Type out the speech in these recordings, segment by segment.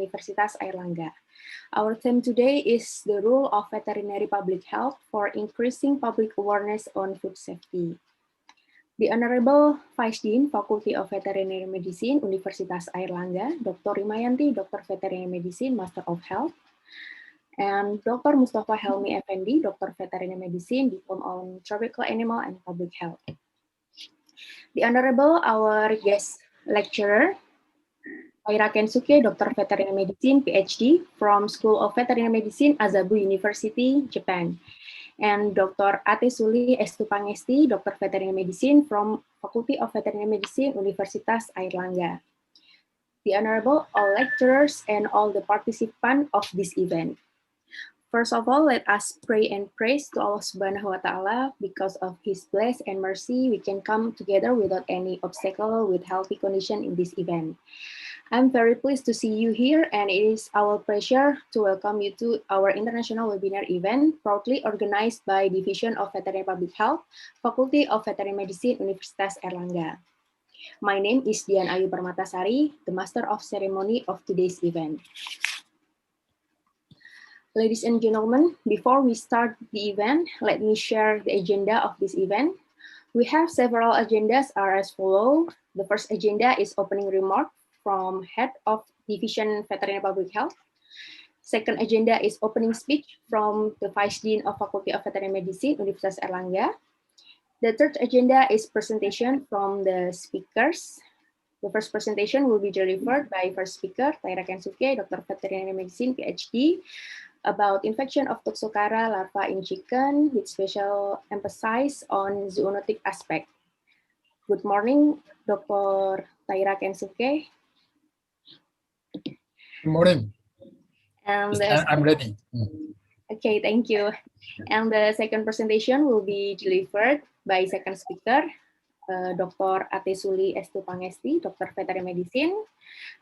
Universitas Airlangga. Our theme today is the role of veterinary public health for increasing public awareness on food safety. The Honorable Vice Dean, Faculty of Veterinary Medicine, Universitas Airlangga, Dr. Rimayanti, Dr. Veterinary Medicine, Master of Health, and Dr. Mustafa Helmi Effendi, Dr. Veterinary Medicine, Diploma on Tropical Animal and Public Health. The Honorable, our guest lecturer, Taira Kensuke, Dr. Veterinary Medicine, PhD, from School of Veterinary Medicine, Azabu University, Japan. And Dr. Ate Suli Estupangesti, Dr. Veterinary Medicine from Faculty of Veterinary Medicine, Universitas Airlangga. The Honorable, all lecturers, and all the participants of this event. First of all, let us pray and praise to Allah Subhanahu wa Ta'ala. Because of His bless and mercy, we can come together without any obstacle with healthy condition in this event. I'm very pleased to see you here, and it is our pleasure to welcome you to our international webinar event, proudly organized by Division of Veterinary Public Health, Faculty of Veterinary Medicine, Universitas Airlangga. My name is Dian Ayu Permatasari, the Master of Ceremony of today's event. Ladies and gentlemen, before we start the event, let me share the agenda of this event. We have several agendas are as follows. The first agenda is opening remark from Head of Division Veterinary Public Health. Second agenda is opening speech from the Vice Dean of Faculty of Veterinary Medicine, Universitas Airlangga. The third agenda is presentation from the speakers. The first presentation will be delivered by first speaker, Taira Kensuke, Dr. Veterinary Medicine, PhD, about infection of Toxocara larva in chicken, with special emphasis on zoonotic aspect. Good morning, Dr. Taira Kensuke. Good morning. And I'm ready. Okay, thank you. And the second presentation will be delivered by second speaker, Dr. Ate Suli Estupangesti, Dr. Veterinary Medicine,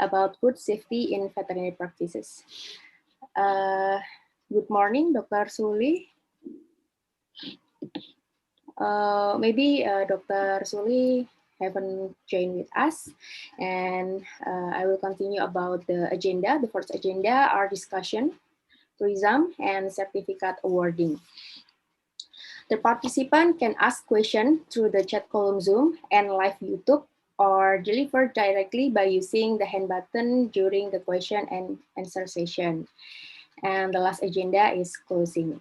about food safety in veterinary practices. Good morning, Dr. Suli. Maybe Dr. Suli haven't joined with us, and I will continue about the agenda. The first agenda are discussion, tourism, and certificate awarding. The participant can ask questions through the chat column Zoom and live YouTube, or deliver directly by using the hand button during the question and answer session. And the last agenda is closing.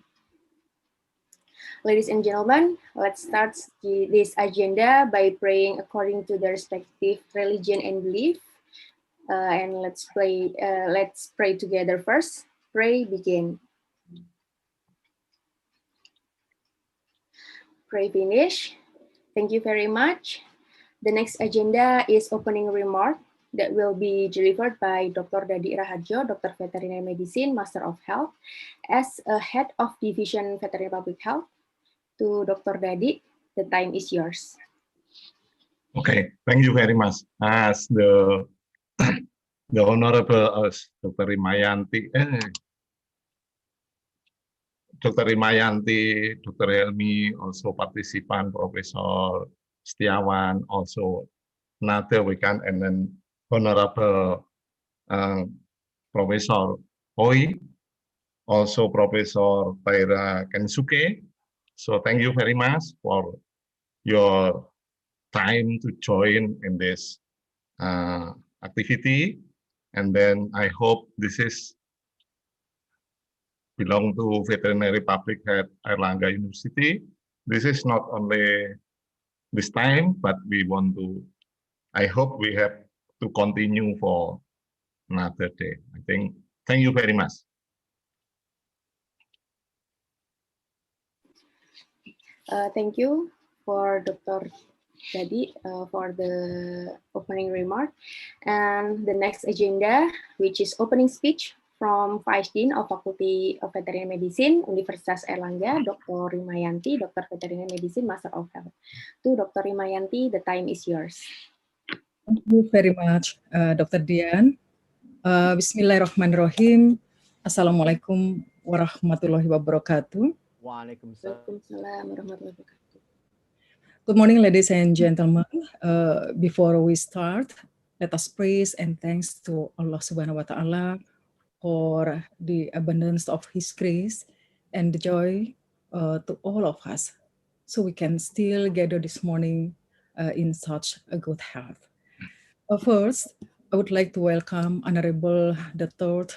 Ladies and gentlemen, let's start this agenda by praying according to the respective religion and belief. And let's pray together first. Pray, begin. Pray, finish. Thank you very much. The next agenda is opening remark that will be delivered by Dr. Dadi Raharjo, Dr. Veterinary Medicine, Master of Health, as a Head of Division Veterinary Public Health. To Dr. Dadi, the time is yours. Okay, thank you very much. As the Honorable Dr. Rimayanti, Dr. Rimayanti, Dr. Helmi, also participant, Professor Setiawan, also Nate Wikan, and then Honorable Professor Oi, also Professor Taira Kensuke. So thank you very much for your time to join in this activity. And then I hope this is belong to Veterinary Public Health Airlangga University. This is not only this time, but we want to, I hope we have to continue for another day. I think, thank you very much. Thank you for Dr. Dadi for the opening remark. And the next agenda, which is opening speech from Vice Dean of Faculty of Veterinary Medicine, Universitas Airlangga, Dr. Rimayanti, Dr. Veterinary Medicine, Master of Health. To Dr. Rimayanti, the time is yours. Thank you very much, Dr. Dian. Bismillahirrahmanirrahim. Assalamualaikum warahmatullahi wabarakatuh. Waalaikumsalam warahmatullahi wabarakatuh. Good morning, ladies and gentlemen. Before we start, let us praise and thanks to Allah Subhanahu wa Ta'ala for the abundance of His grace and the joy to all of us, so we can still gather this morning in such a good health. First, I would like to welcome Honorable the Third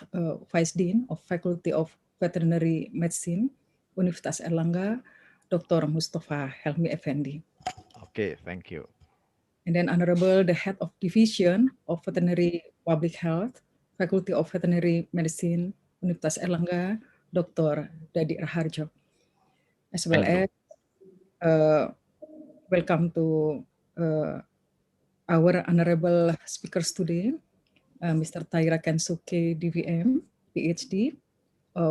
Vice Dean of Faculty of Veterinary Medicine, Universitas Erlangga, Dr. Mustafa Helmi Effendi. Okay, thank you. And then Honorable the Head of Division of Veterinary Public Health, Faculty of Veterinary Medicine, Universitas Erlangga, Dr. Dadi Raharjo. As well Thank you. as welcome to our honorable speakers today, Mr. Taira Kensuke, DVM, PhD,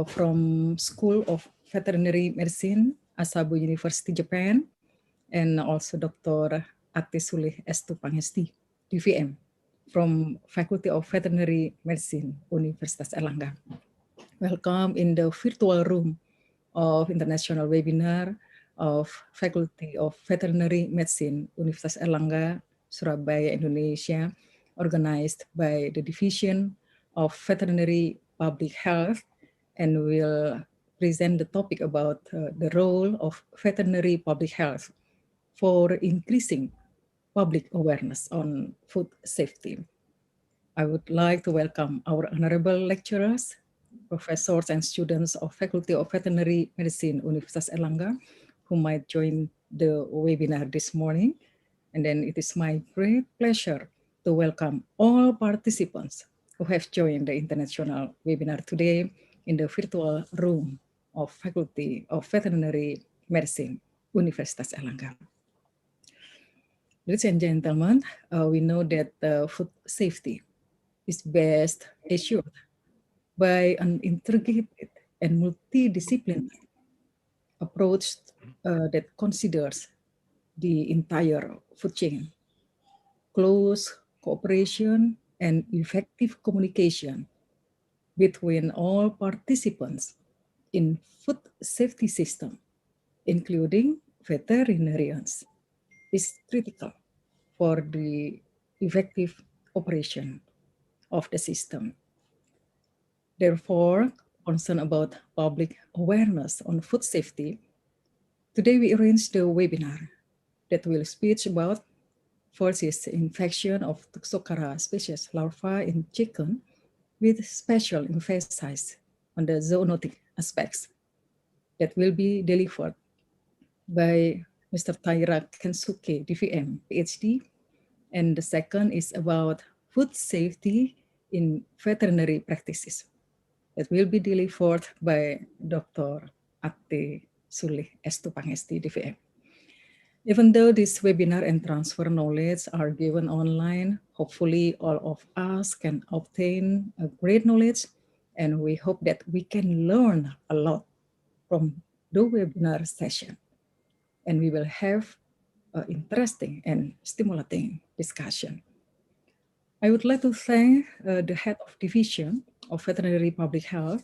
from School of Veterinary Medicine, Asabu University, Japan, and also Dr. Ati Sulih Estu Pangesti, DVM, from Faculty of Veterinary Medicine, Universitas Erlangga. Welcome in the virtual room of international webinar of Faculty of Veterinary Medicine, Universitas Erlangga, Surabaya, Indonesia, organized by the Division of Veterinary Public Health, and will present the topic about the role of veterinary public health for increasing public awareness on food safety. I would like to welcome our honorable lecturers, professors and students of Faculty of Veterinary Medicine, Universitas Erlangga, who might join the webinar this morning. And then it is my great pleasure to welcome all participants who have joined the international webinar today in the virtual room of Faculty of Veterinary Medicine, Universitas Erlangga. Ladies and gentlemen, we know that food safety is best assured by an integrated and multidisciplinary approach that considers the entire food chain, close cooperation and effective communication between all participants in food safety system, including veterinarians, is critical for the effective operation of the system. Therefore, concerned about public awareness on food safety, today we arranged the webinar that will speak about first is infection of Toxocara species larvae in chicken with special emphasis on the zoonotic aspects that will be delivered by Mr. Taira Kensuke, DVM, PhD. And the second is about food safety in veterinary practices that will be delivered by Dr. Ati Sulih Estu Pangesti, DVM. Even though this webinar and transfer knowledge are given online, hopefully all of us can obtain a great knowledge, and we hope that we can learn a lot from the webinar session. And we will have an interesting and stimulating discussion. I would like to thank the head of division of veterinary public health,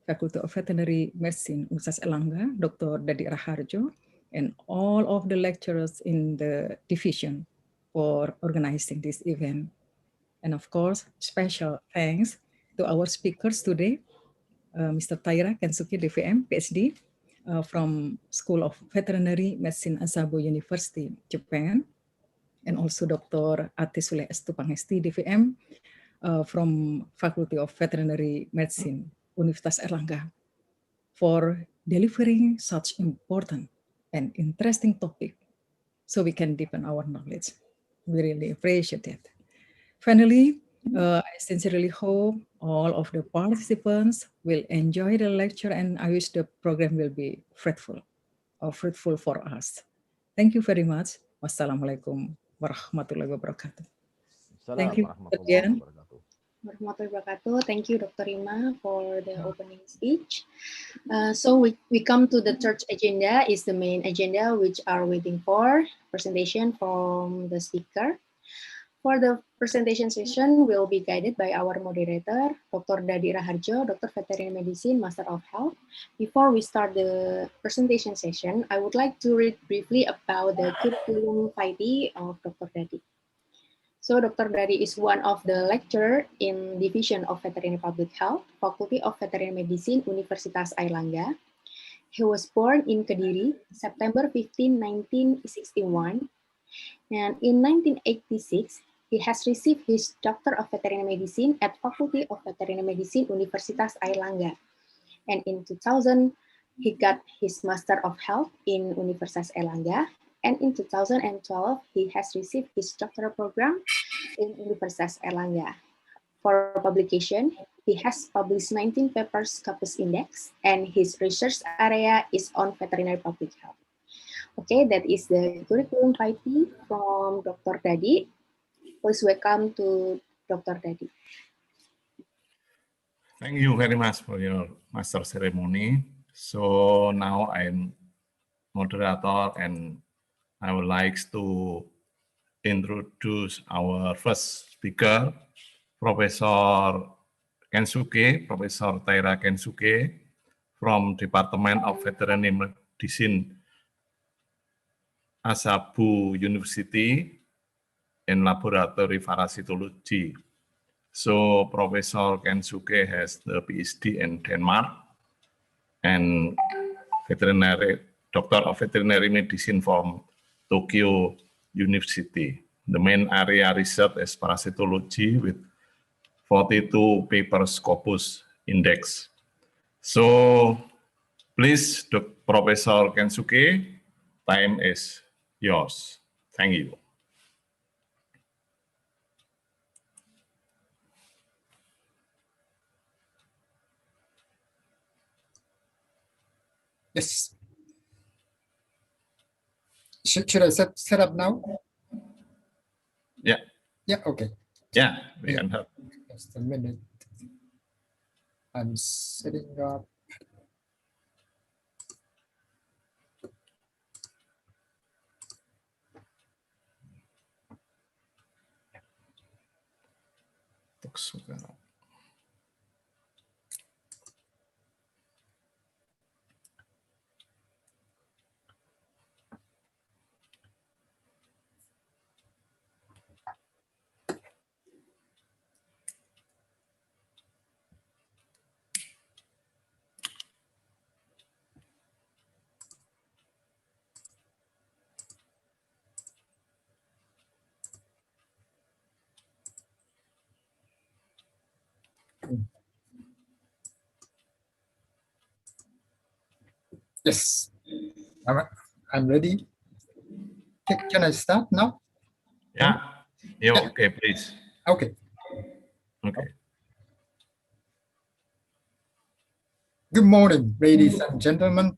Faculty of Veterinary Medicine, Universitas Erlangga, Dr. Dadi Raharjo, and all of the lecturers in the division for organizing this event. And of course, special thanks to our speakers today, Mr. Taira Kensuke, DVM, PhD, from School of Veterinary Medicine, Asabu University, Japan, and also Dr. Ati Sulih Estu Pangesti, DVM, from Faculty of Veterinary Medicine, Universitas Erlangga, for delivering such important and interesting topic so we can deepen our knowledge. We really appreciate it. Finally, I sincerely hope all of the participants will enjoy the lecture, and I wish the program will be fruitful for us. Thank you very much. Wassalamualaikum warahmatullahi wabarakatuh. Thank you, Assalamualaikum warahmatullahi wabarakatuh. Warahmatullahi wabarakatuh. Thank you, Dr. Rima, for the opening speech. So we come to the third agenda, is the main agenda, which are waiting for presentation from the speaker. For the presentation session will be guided by our moderator, Dr. Dadi Raharjo, Dr. Veterinary Medicine, Master of Health. Before we start the presentation session, I would like to read briefly about the curriculum vitae of Dr. Dadi. So Dr. Dari is one of the lecturer in Division of Veterinary Public Health, Faculty of Veterinary Medicine, Universitas Airlangga. He was born in Kediri, September 15, 1961, and in 1986, he has received his Doctor of Veterinary Medicine at Faculty of Veterinary Medicine, Universitas Airlangga. And in 2000, he got his Master of Health in Universitas Airlangga. And in 2012, he has received his doctoral program in Universitas Airlangga. For publication, he has published 19 papers Scopus Index, and his research area is on veterinary public health. Okay, that is the curriculum vitae from Dr. Dadi. Please welcome to Dr. Dadi. Thank you very much for your master ceremony. So now I'm moderator and I would like to introduce our first speaker, Professor Kensuke, Professor Taira Kensuke from Department of Veterinary Medicine, Asabu University in Laboratory Parasitology. So Professor Kensuke has the PhD in Denmark and Doctor of Veterinary Medicine from Tokyo University. The main area research is parasitology with 42 papers Scopus Index. So please, Professor Kensuke, time is yours. Thank you. Yes. Should I set up now? Yeah. Yeah, okay. Yeah, we can help. Just a minute. I'm setting up. Yes, I'm ready. Can I start now? Yeah. Yeah. Okay, please. Okay. Okay. Good morning, ladies and gentlemen.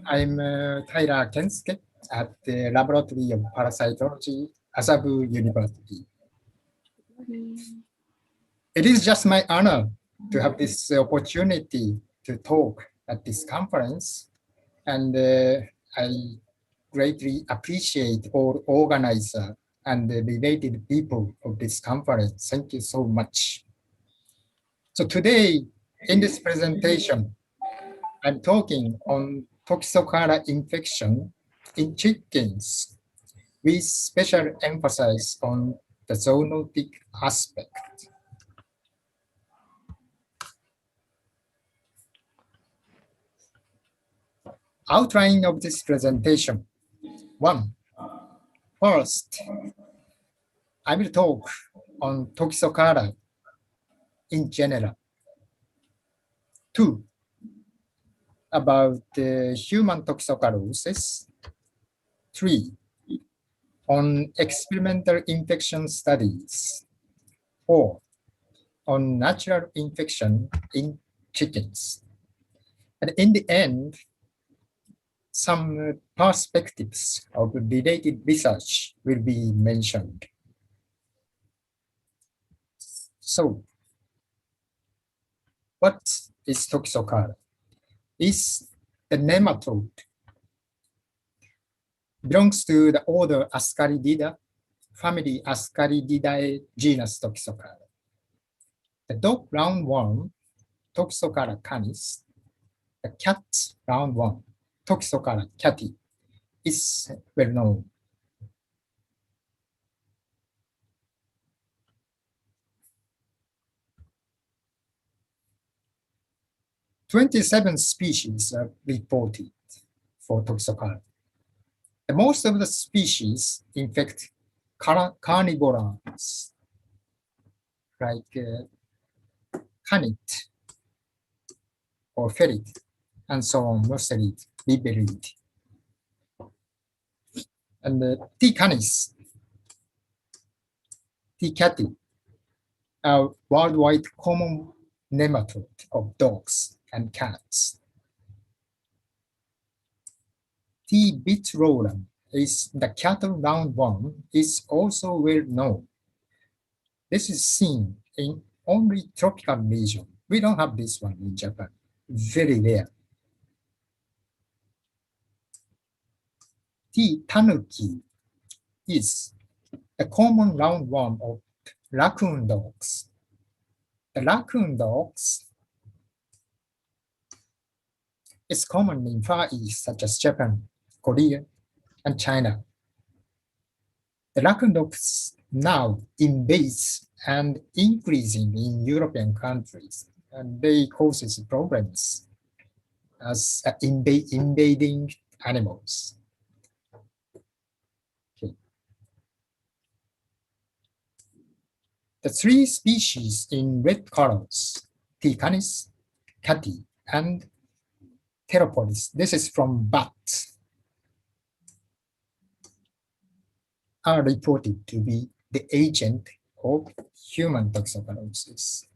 I'm Taira Kensuke at the Laboratory of Parasitology, Asabu University. It is just my honor to have this opportunity to talk at this conference, and I greatly appreciate all organizers and the related people of this conference. Thank you so much. So today, in this presentation, I'm talking on Toxocara infection in chickens with special emphasis on the zoonotic aspect. Outline of this presentation. First, I will talk on Toxocara in general. 2, about the human toxocalosis. 3, on experimental infection studies. 4, on natural infection in chickens. And in the end, some perspectives of related research will be mentioned. So, what is Toxocara? Is a nematode. Belongs to the order Ascaridida, family Ascarididae, genus Toxocara. The dog roundworm, Toxocara canis, the cat roundworm, Toxocara cati, is well known. 27 species are reported for toxicology. Most of the species infect carnivores like canid or ferret, and so on, mustelid, libellid. And T. canis, T. cati are worldwide common nematode of dogs and cats. T. bitrorum is the cattle roundworm is also well known. This is seen in only tropical region. We don't have this one in Japan, very rare. T. tanuki is a common roundworm of raccoon dogs. The raccoon dogs is common in Far East, such as Japan, Korea, and China. The raccoon dogs now invades and increasing in European countries, and they causes problems as invading animals. Okay. The three species in red colors, T. canis, cati, and Pteropolis, this is from bats, are reported to be the agent of human toxoplasmosis.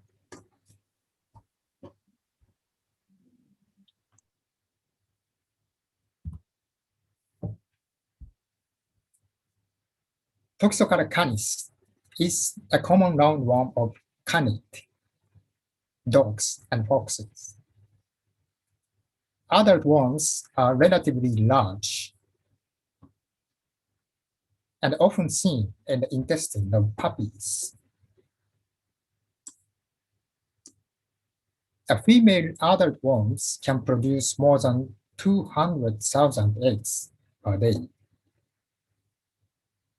Toxocara canis is a common roundworm of canid, dogs, and foxes. Adult ones are relatively large and often seen in the intestine of puppies. A female adult worms can produce more than 200,000 eggs per day.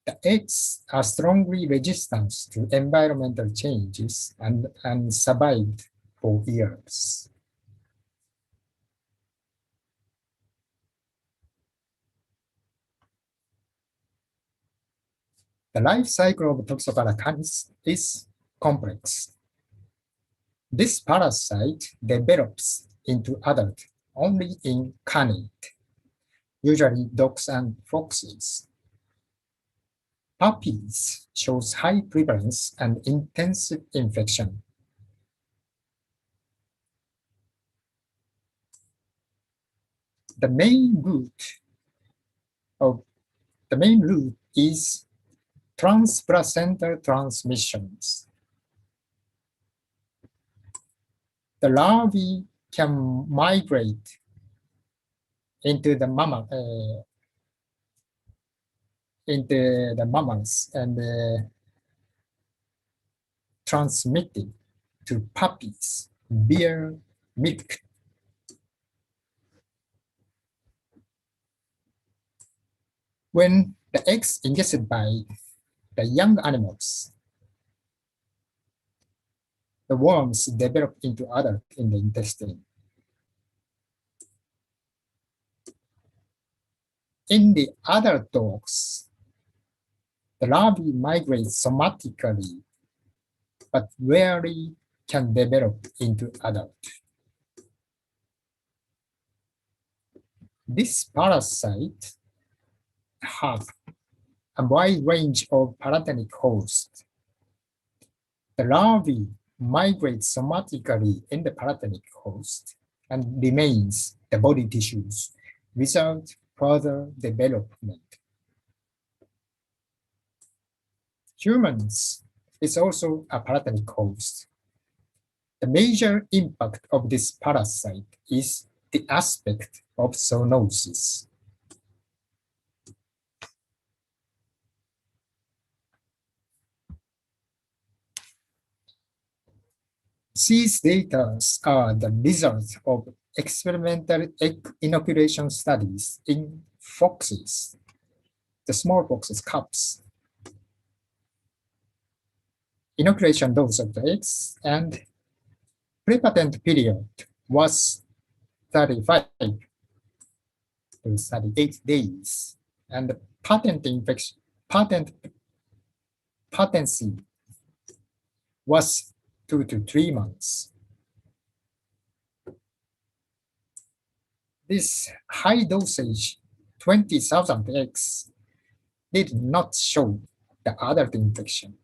The eggs are strongly resistant to environmental changes and survived for years. The life cycle of Toxocara canis is complex. This parasite develops into adult only in canid, usually dogs and foxes. Puppies shows high prevalence and intensive infection. The main route is transplacental transmissions. The larvae can migrate into the mammals and transmitted to puppies via milk. When the eggs ingested by the young animals, the worms develop into adult in the intestine. In the adult dogs, the larvae migrate somatically, but rarely can develop into adult. This parasite has a wide range of paratenic hosts. The larvae migrates somatically in the paratenic host and remains the body tissues without further development. Humans is also a paratenic host. The major impact of this parasite is the aspect of zoonosis. These data are the result of experimental inoculation studies in foxes, the smallpox cubs. Inoculation dose of the eggs and prepatent period was 35 to 38 days, and the patency was 2 to 3 months. This high dosage, 20,000 eggs, did not show the adult infection.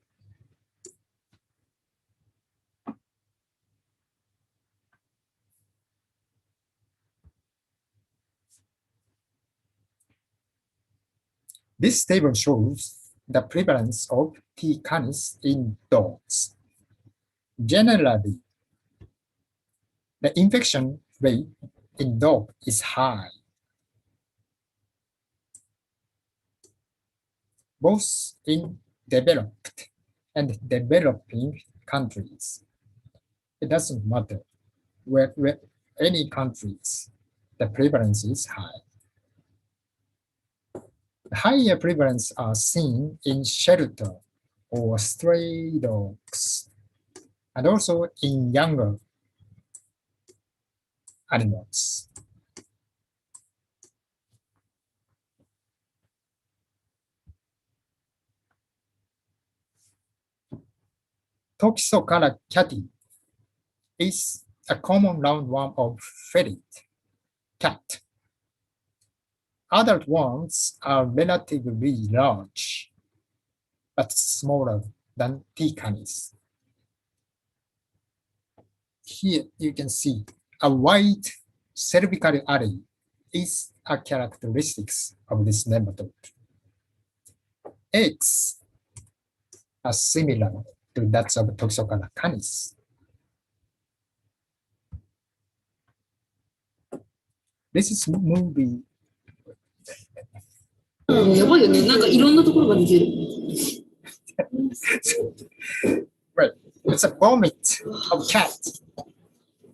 This table shows the prevalence of T. canis in dogs. Generally, the infection rate in dog is high, both in developed and developing countries. It doesn't matter where any countries, the prevalence is high. Higher prevalence are seen in shelter or stray dogs, and also in younger animals. Toxocara cati is a common roundworm of ferret, cat. Adult worms are relatively large, but smaller than T. canis. Here you can see a white cervical array is a characteristic of this nematode. Eggs are similar to that of Toxocara canis. This is movie. やばいよね。なんかいろんなところが似てる。Right, it's a vomit of cat.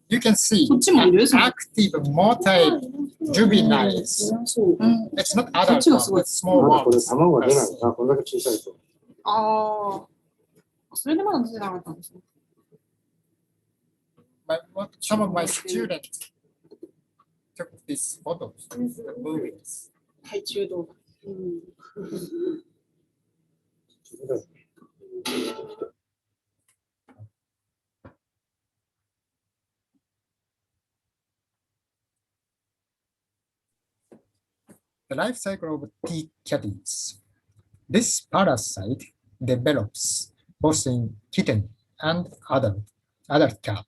You can see こっちもいる？ active motile juveniles. そう。 It's not こっ adult ちがす one, ごい。 it's small まだこれ ones. 卵が出ないな、こんだけ小さいと。ああ。それでまだ出てなかったんですね。Some of my students took these photos, the movies. 体中動画。うん。 The life cycle of T. catis. This parasite develops both in kitten and adult cat,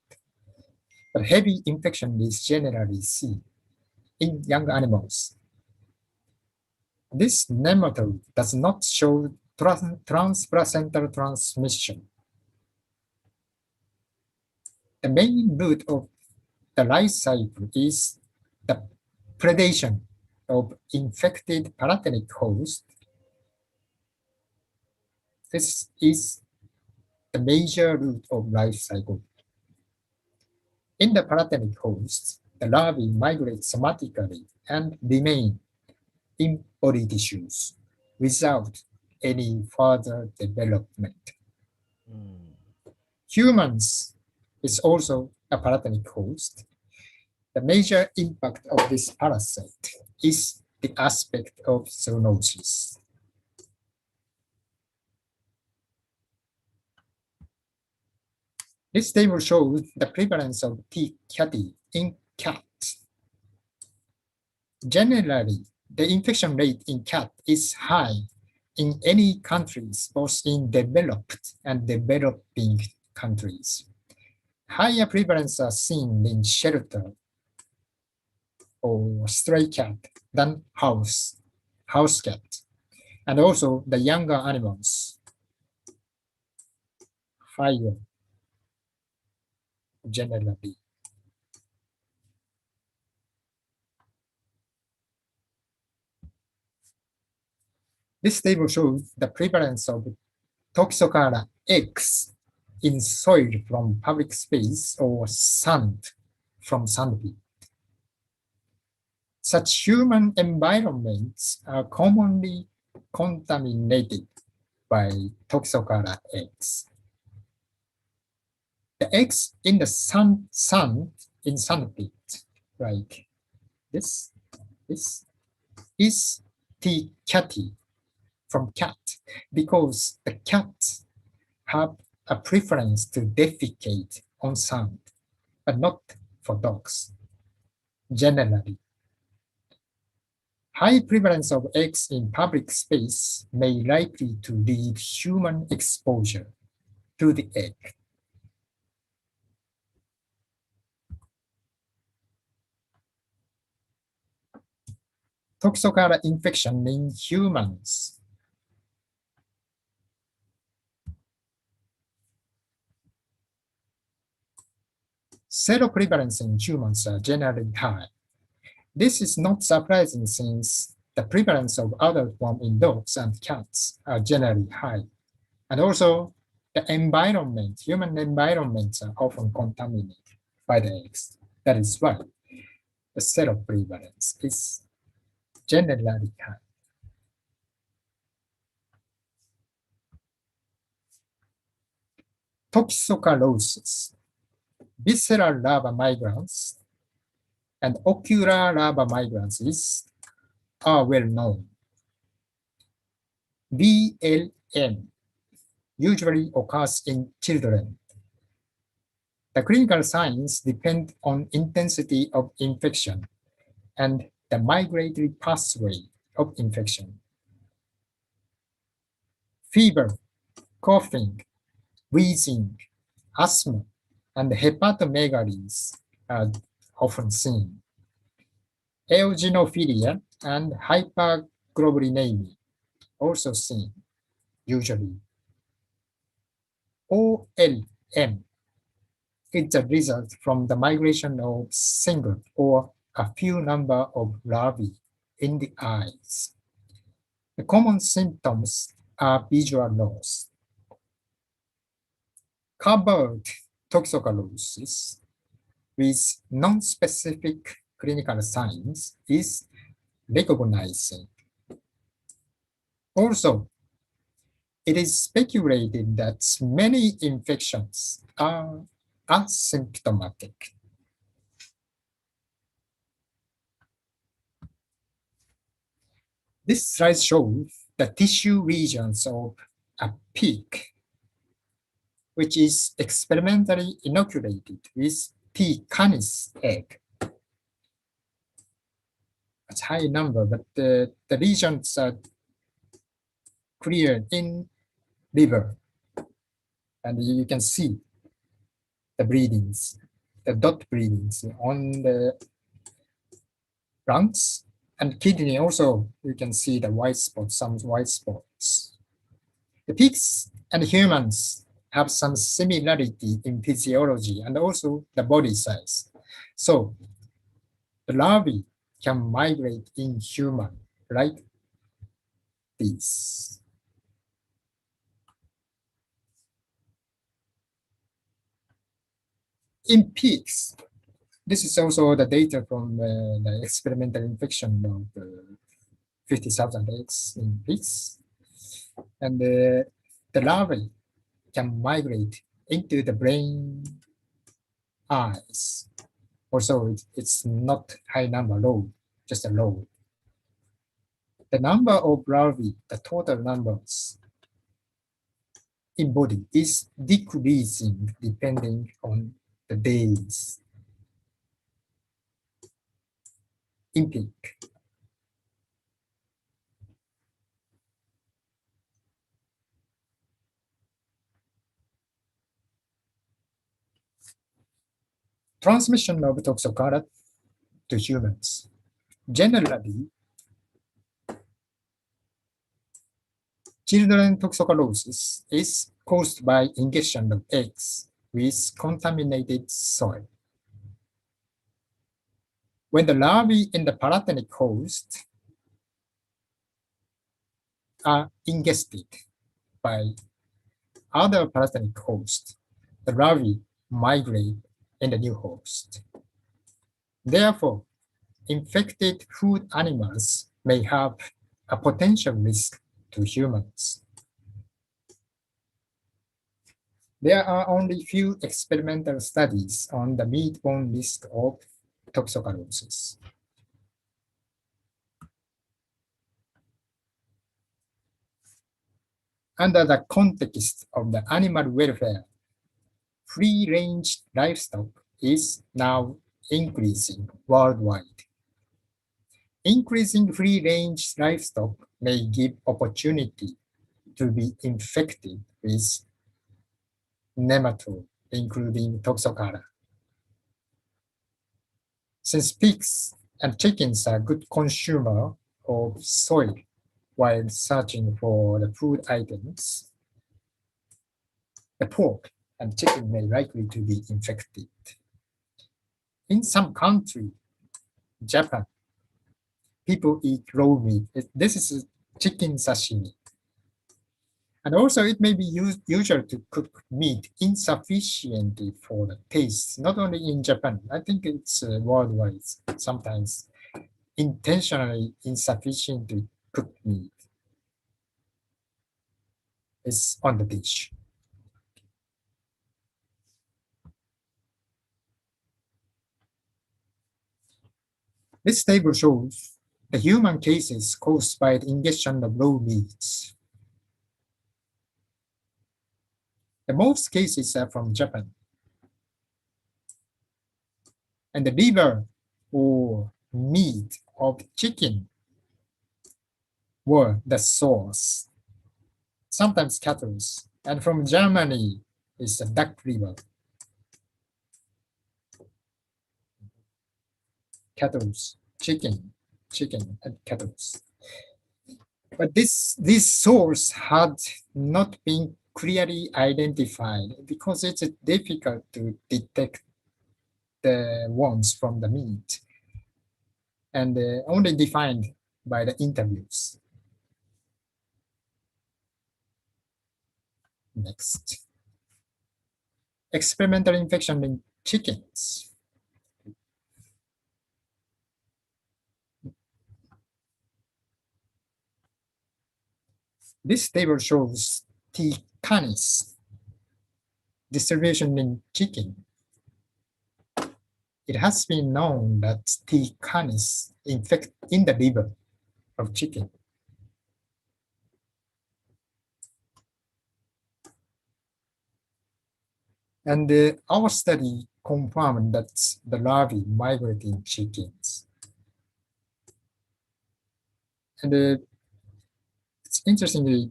but heavy infection is generally seen in young animals. This nematode does not show transplacental transmission. The main route of the life cycle is the predation of infected paratenic host. This is the major route of life cycle. In the paratenic host, the larvae migrate somatically and remain in body tissues without any further development. Humans is also a paratenic host. The major impact of this parasite is the aspect of zoonosis. This table shows the prevalence of T. cati in cats. Generally, the infection rate in cat is high in any countries, both in developed and developing countries. Higher prevalence are seen in shelter or stray cat than house cat, and also the younger animals, higher generally. This table shows the prevalence of Toxocara X in soil from public space or sand from sandpit. Such human environments are commonly contaminated by Toxocara X. The eggs in the sand in sandpit like this is T catty from cat, because the cats have a preference to defecate on sound, but not for dogs. Generally, high prevalence of eggs in public space may likely to lead human exposure to the egg. Toxocara infection in humans. Seroprevalence in humans are generally high. This is not surprising since the prevalence of adult form in dogs and cats are generally high. And also the environment, human environments are often contaminated by the eggs. That is why the seroprevalence is generally high. Toxocalosis, visceral larva migrants and ocular larva migrants are well known. VLM usually occurs in children. The clinical signs depend on intensity of infection and the migratory pathway of infection. Fever, coughing, wheezing, asthma, and hepatomegaly are often seen. Eosinophilia and hyperglobulinemia also seen, usually. OLM is a result from the migration of single or a few number of larvae in the eyes. The common symptoms are visual loss. Covered toxocalosis with non-specific clinical signs is recognizing. Also, it is speculated that many infections are asymptomatic. This slide shows the tissue regions of a pig, which is experimentally inoculated with P. canis egg. It's a high number, but the regions are clear in liver. And you can see the bleedings, the dot bleedings on the lungs and kidney. Also, you can see the white spots, some white spots. The pigs and humans have some similarity in physiology and also the body size. So the larvae can migrate in human like this. In pigs, this is also the data from the experimental infection of 50,000 eggs in pigs. And the larvae can migrate into the brain, eyes. Also, it's not high number, low, just a low. The number of larvae, the total numbers in body is decreasing depending on the days in pig. Transmission of toxocara to humans. Generally, children toxocalosis is caused by ingestion of eggs with contaminated soil. When the larvae in the paratenic host are ingested by other paratenic hosts, the larvae migrate in the new host. Therefore, infected food animals may have a potential risk to humans. There are only few experimental studies on the meat-borne risk of toxoplasmosis. Under the context of the animal welfare, free-range livestock is now increasing worldwide. Increasing free-range livestock may give opportunity to be infected with nematode, including Toxocara. Since pigs and chickens are good consumer of soil while searching for the food items, the pork and chicken may likely to be infected. In some countries, Japan, people eat raw meat. This is chicken sashimi. And also it may be usual to cook meat insufficiently for the taste, not only in Japan. I think it's worldwide, sometimes intentionally insufficiently cooked meat is on the dish. This table shows the human cases caused by the ingestion of raw meats. The most cases are from Japan. And the liver or meat of chicken were the source. Sometimes cattle. And from Germany is the duck liver. Cattle, chicken, and cattle. But this source had not been clearly identified because it's difficult to detect the ones from the meat and only defined by the interviews. Next. Experimental infection in chickens. This table shows T. canis distribution in chicken. It has been known that T. canis infect in the liver of chicken. And our study confirmed that the larvae migrate in chickens. And it's interestingly,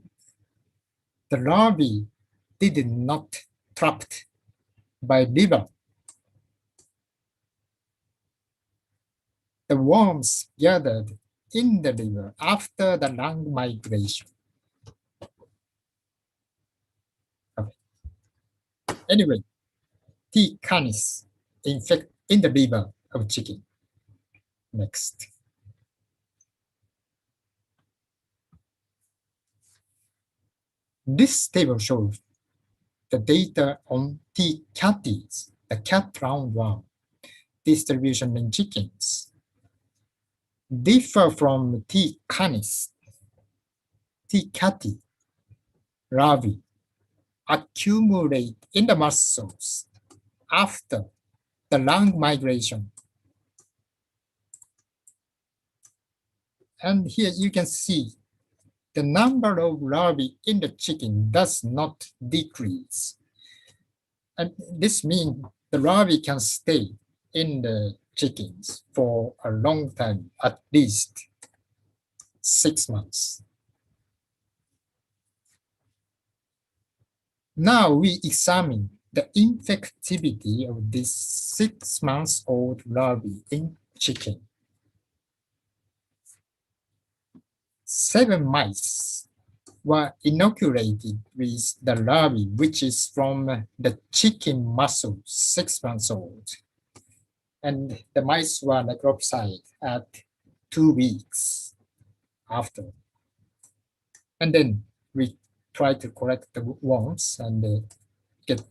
the larvae did not trapped by liver. The worms gathered in the liver after the lung migration. Okay. Anyway, T. canis infect in the liver of chicken. Next. This table shows the data on T. catis, the cat roundworm distribution in chickens, differ from T. canis. T. cati larvae accumulate in the muscles after the lung migration. And here you can see the number of larvae in the chicken does not decrease. And this means the larvae can stay in the chickens for a long time, at least 6 months. Now we examine the infectivity of this 6-month-old larvae in chicken. 7 mice were inoculated with the larvae, which is from the chicken muscle, 6 months old. And the mice were necropsied at 2 weeks after. And then we try to collect the worms and get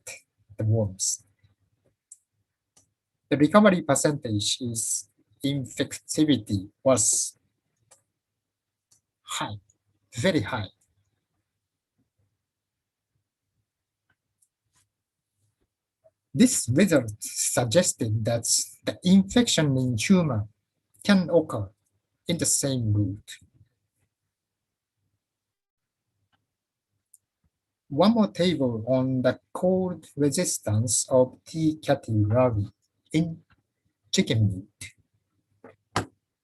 the worms. The recovery percentage is infectivity was high, very high. This result suggested that the infection in human can occur in the same route. One more table on the cold resistance of T. cati larvae in chicken meat.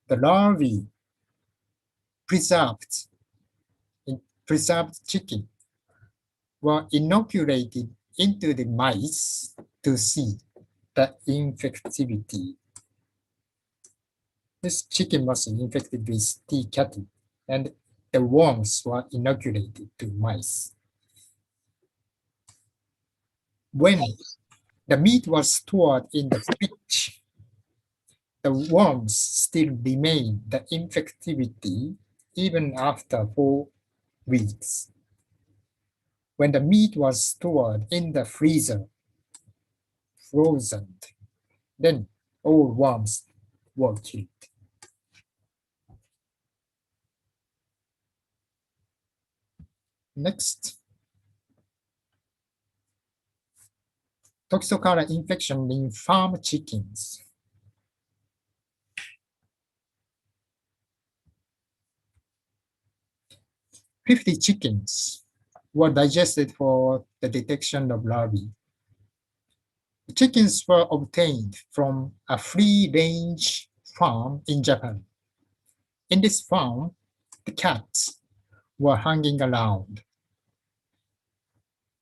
The larvae preserved chicken were inoculated into the mice to see the infectivity. This chicken was infected with T. cati, and the worms were inoculated to mice. When the meat was stored in the fridge, the worms still remain the infectivity even after 4 weeks. When the meat was stored in the freezer, frozen, then all worms were killed. Next, Toxocara infection in farm chickens. "50 chickens were digested for the detection of larvae. The chickens were obtained from a free-range farm in Japan. In this farm, the cats were hanging around.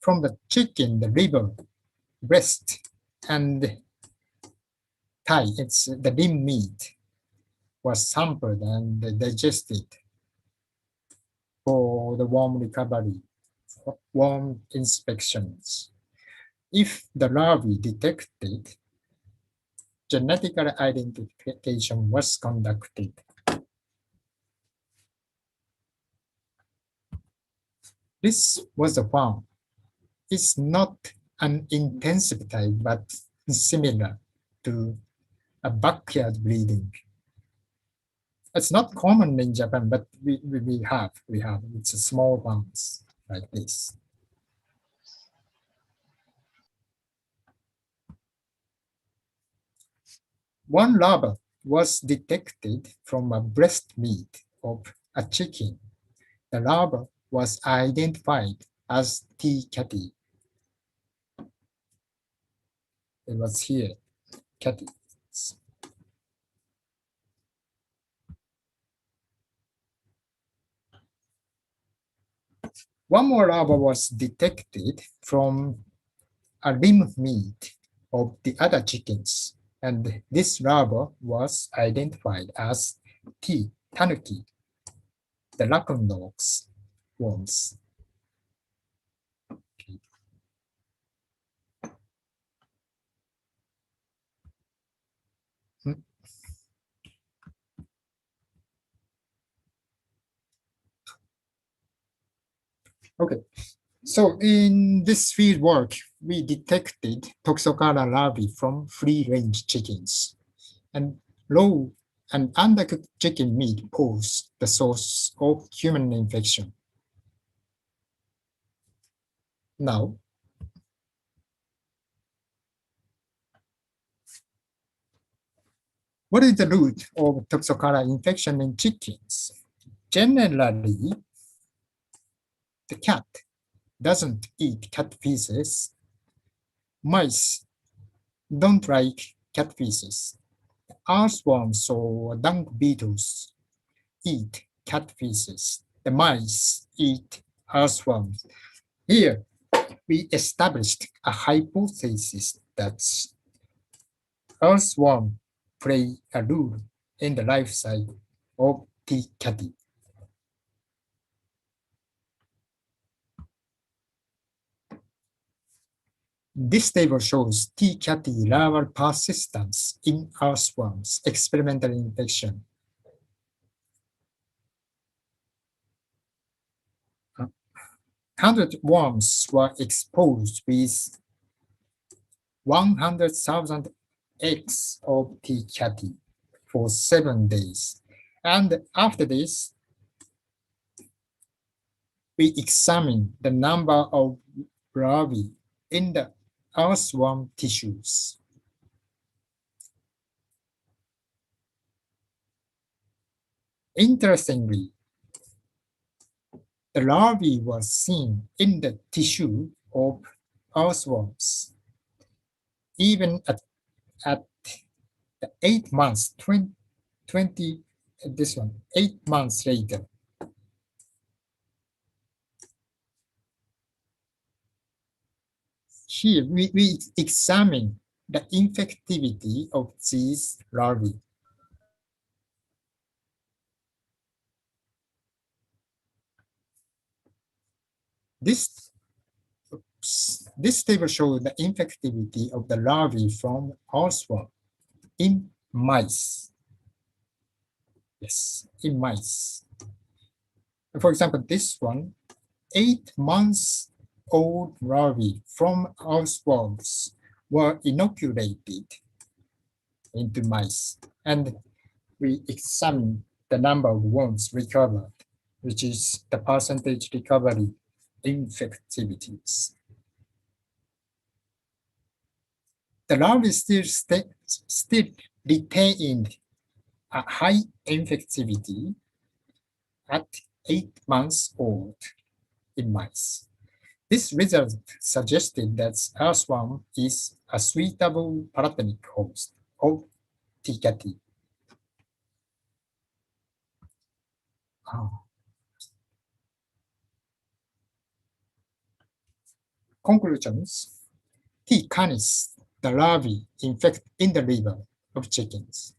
From the chicken, the liver, breast, and thigh, the limb meat, was sampled and digested for the worm recovery, worm inspections. If the larvae detected, genetic identification was conducted. This was a farm. It's not an intensive type, but similar to a backyard breeding. It's not common in Japan, but we have. It's a small ones like this. One larva was detected from a breast meat of a chicken. The larva was identified as T. cati. It was here, cati. One more larva was detected from a limb meat of the other chickens, and this larva was identified as T. tanuki, the raccoon dogs worms. Okay, so in this field work, we detected Toxocara larvae from free-range chickens, and raw and undercooked chicken meat pose the source of human infection. Now, what is the root of Toxocara infection in chickens? Generally, the cat doesn't eat cat feces. Mice don't like cat feces. Earthworms or dung beetles eat cat feces. The mice eat earthworms. Here, we established a hypothesis that earthworms play a role in the life cycle of T. cati. This table shows T. cati larval persistence in earthworms experimental infection. 100 worms were exposed with 100,000 eggs of T. cati for 7 days. And after this, we examined the number of larvae in the earthworm tissues. Interestingly, the larvae was seen in the tissue of earthworms. Even at the 8 months, 20 this one, 8 months later. Here we examine the infectivity of these larvae. This table shows the infectivity of the larvae from earthworm in mice. Yes, in mice. For example, this one, 8 months old larvae from earthworms were inoculated into mice, and we examine the number of worms recovered, which is the percentage recovery infectivities. The larvae still retained a high infectivity at 8 months old in mice. This result suggested that earthworm is a suitable paratenic host of T. cati. Conclusions. T. canis, the larvae infect in the liver of chickens.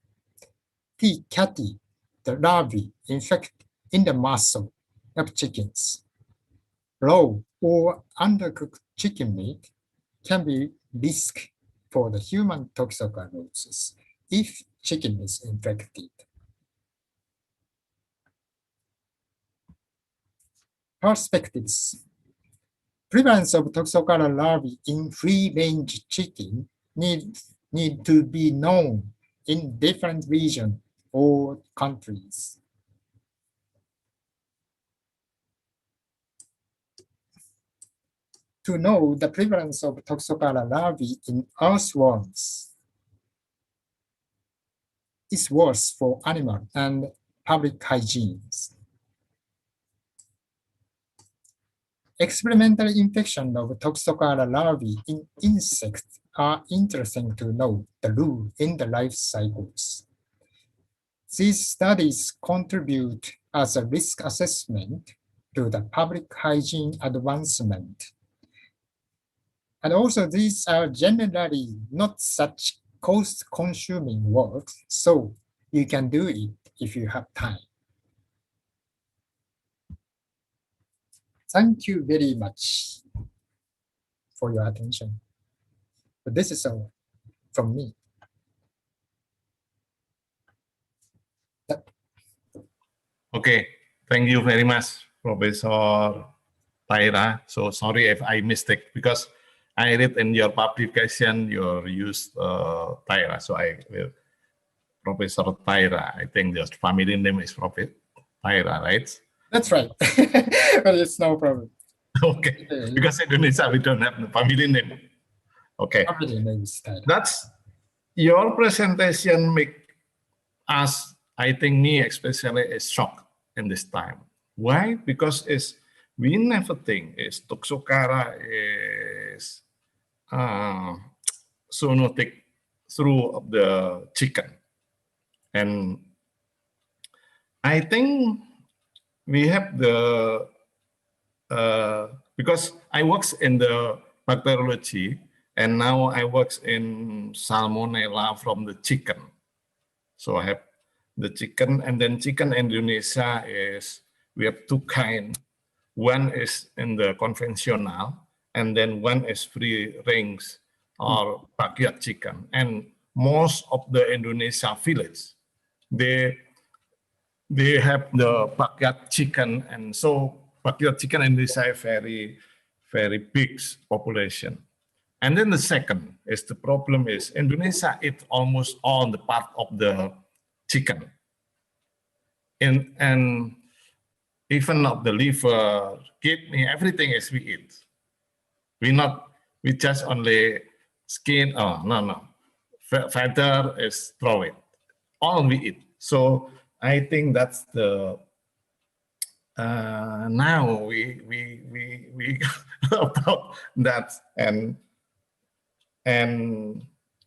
T. cati, the larvae infect in the muscle of chickens. Raw or undercooked chicken meat can be risk for the human toxoplasmosis if chicken is infected. Perspectives. Prevalence of toxocara larvae in free-range chicken need to be known in different regions or countries. To know the prevalence of toxocara larvae in earthworms is worse for animal and public hygiene. Experimental infection of toxocara larvae in insects are interesting to know the rule in the life cycles. These studies contribute as a risk assessment to the public hygiene advancement. And also these are generally not such cost-consuming work, so you can do it if you have time. Thank you very much for your attention. But this is all from me. Okay, thank you very much, Professor Taira. So sorry if I mistake because I read in your publication you used Taira, so I will Professor Taira. I think the family name is Professor Taira, right? That's right, but it's no problem. Okay, because in Indonesia we don't have the family name. Okay, Family name is Taira. that's your presentation make us, I think me especially, is shocked in this time. Why? Because we never think toxocara is zoonotic through the chicken, and I think we have the because I work in the bacteriology and now I work in salmonella from the chicken. So I have the chicken, and then chicken Indonesia we have two kinds. One is in the conventional, and then one is free range or backyard chicken. And most of the Indonesia village, they have the backyard chicken, and so backyard chicken in Indonesia very, very big population. And then the second is the problem is Indonesia eat almost all the part of the chicken. And even of the liver, kidney, everything is we eat. We just only skin, oh, no. Feather is throw it. All we eat. So I think that's the now we about that, and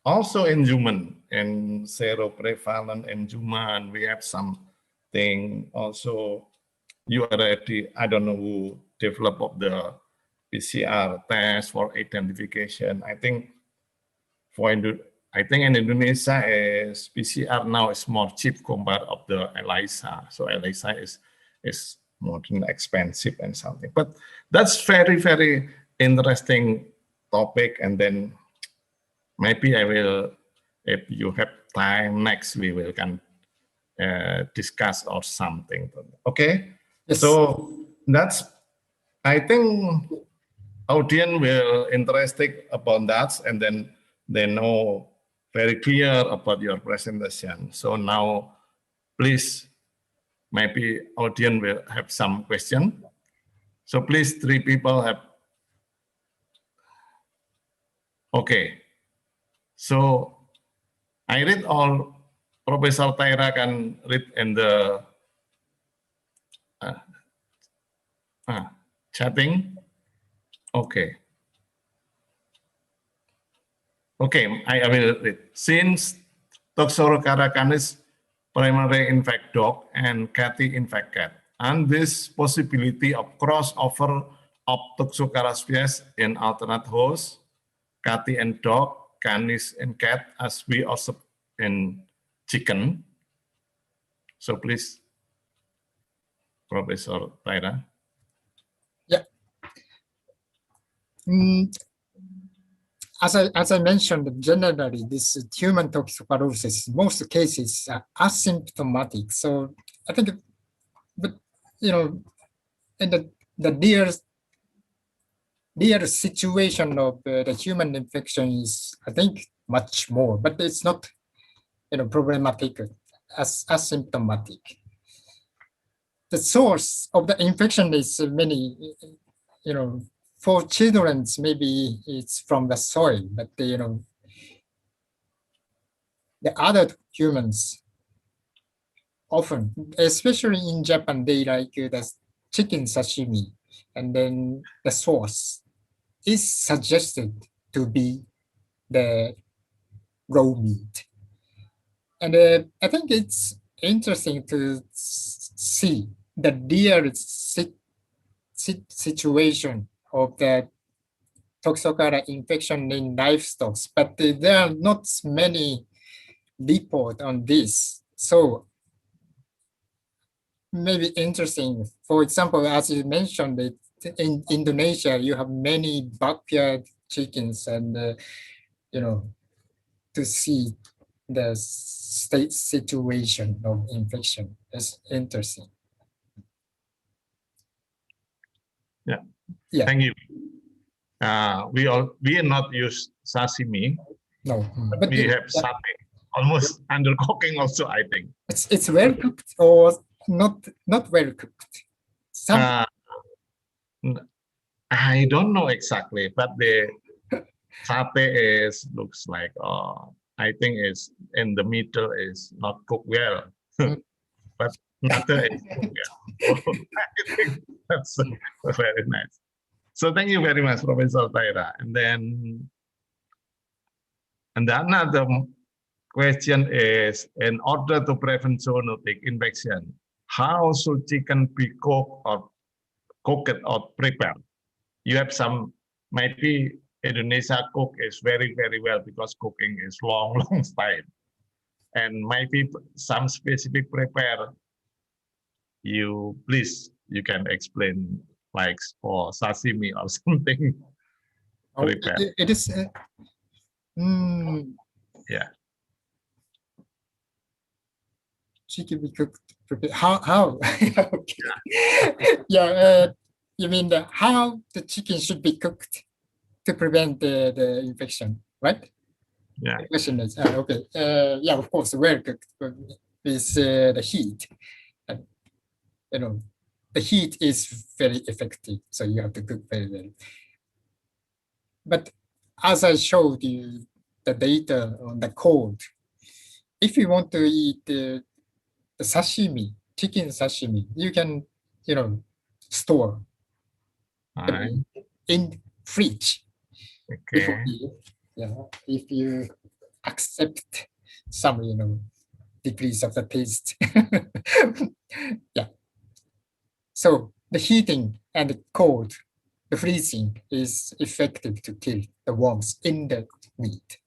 also in human and seroprevalent in human we have something also. You already, I don't know who developed the PCR test for identification. I think I think in Indonesia is PCR now is more cheap compared of the ELISA. So ELISA is more expensive and something. But that's very interesting topic. And then maybe I will, if you have time next, we will can discuss or something. Okay. Yes. So that's, I think audience will interested about that, and then they know very clear about your presentation. So now, please, maybe audience will have some question. So please, 3 people have. Okay. So I read all. Professor Taira can read in the chatting. Okay. Okay, I will read. Since Toxocara canis primarily infect dog and catty infect cat, and this possibility of crossover of Toxocara species in alternate hosts, catty and dog, canis and cat, as we also in chicken. So please, Professor Taira. Yeah. As I mentioned, generally, this human toxoplasmosis, most cases are asymptomatic. So I think, but you know, in the real situation of the human infection is, I think, much more, but it's not, problematic as asymptomatic. The source of the infection is many, for children, maybe it's from the soil, but the adult humans often, especially in Japan, they like the chicken sashimi, and then the source is suggested to be the raw meat. And I think it's interesting to see the real situation of the Toxocara infection in livestock, but there are not many reports on this. So maybe interesting. For example, as you mentioned, in Indonesia, you have many backyard chickens, and to see the state situation of infection is interesting. Yeah. Yeah. Thank you. We are not use sashimi. No, but we have satay, almost undercooking also, I think. It's well cooked or not well cooked. I don't know exactly, but the satay looks like I think it's in the middle is not cooked well, but another is cooked well. So I think that's very nice. So thank you very much, Professor Taira. And then another question is, in order to prevent zoonotic infection, how should chicken be cooked or prepared? You have some, maybe Indonesia cook is very well because cooking is long time. And maybe some specific prepare, you can explain, like for sashimi or something. It is, yeah. Chicken be cooked, prepared. How? Okay. Yeah, you mean how the chicken should be cooked to prevent the infection, right? Yeah. The question is, okay. Yeah, of course, well cooked with the heat. And, the heat is very effective, so you have to cook very well. But as I showed you the data on the cold, if you want to eat the sashimi, chicken sashimi, you can, store the Alright, meat in fridge before okay. you, if you accept some, degrees of the taste. Yeah. So the heating and the cold, the freezing is effective to kill the worms in the meat.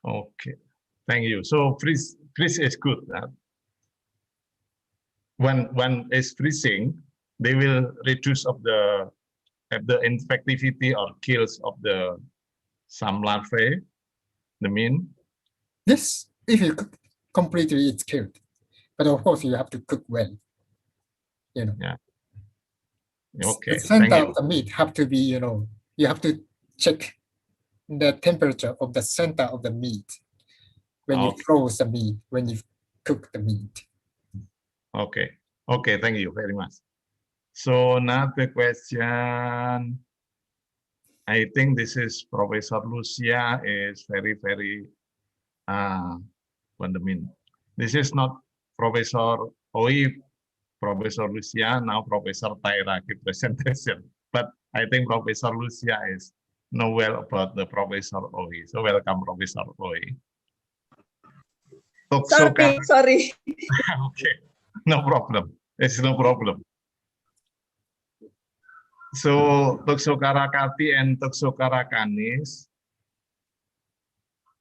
Okay, thank you. So freeze is good. When it's freezing, they will reduce of the infectivity or kills of the some larvae, the mean. Yes, if you cook completely, it's killed. But of course, you have to cook well. Yeah. Okay, The center thank you. of the meat have to be, you have to check the temperature of the center of the meat when you Okay. froze the meat, when you cook the meat. Okay, okay, thank you very much. So another question. I think this is Professor Lucia is very, what do you mean? This is not Professor Oi, Professor Lucia, now Professor Taira give presentation. But I think Professor Lucia is know well about the Professor Oi. So welcome, Professor Oi. Sorry. Okay, no problem. It's no problem. So Toxocara cati and Toxocara canis.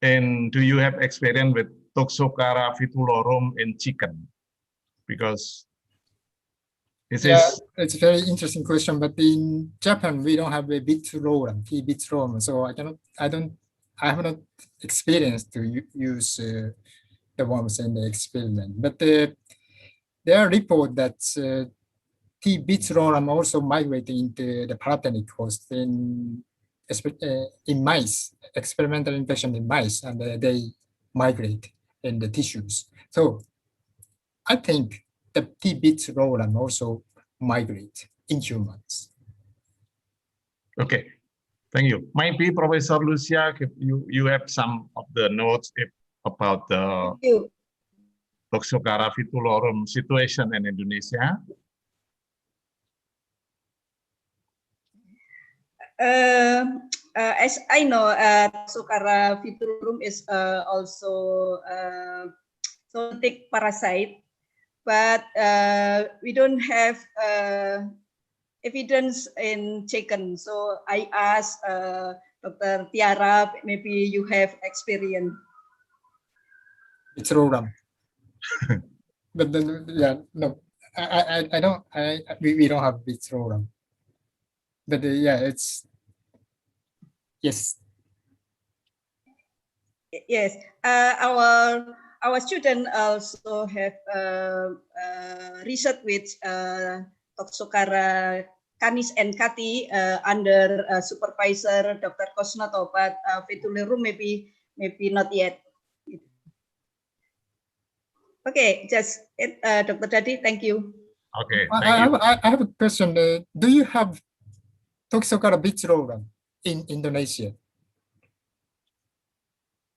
And do you have experience with Toxocara vitulorum in chicken? Because this is it's a very interesting question. But in Japan, we don't have a vitulorum, T vitulorum, so I have not experienced to use the worms in the experiment. But there are reports that T vitulorum also migrating into the paratenic host in mice, experimental infection in mice, and they migrate in the tissues. So I think the T vitulorum also migrate in humans. okay. Thank you. Maybe Professor Lucia, you have some of the notes about the Toxocara vitulorum situation in Indonesia. As I know, Toxocara vitulorum is also zoonotic parasite, but we don't have evidence in chicken. So I asked Dr. Tiara, maybe you have experience. Vitulorum. But then, no, we don't have vitulorum. But it's yes. Yes, our student also have research with Toxocara canis and cati under supervisor Dr. Kosnoto, but vitulorum maybe not yet. Okay, just Dr. Dadi, thank you. Okay, I have a question. Do you have Toxocara vitulorum in Indonesia?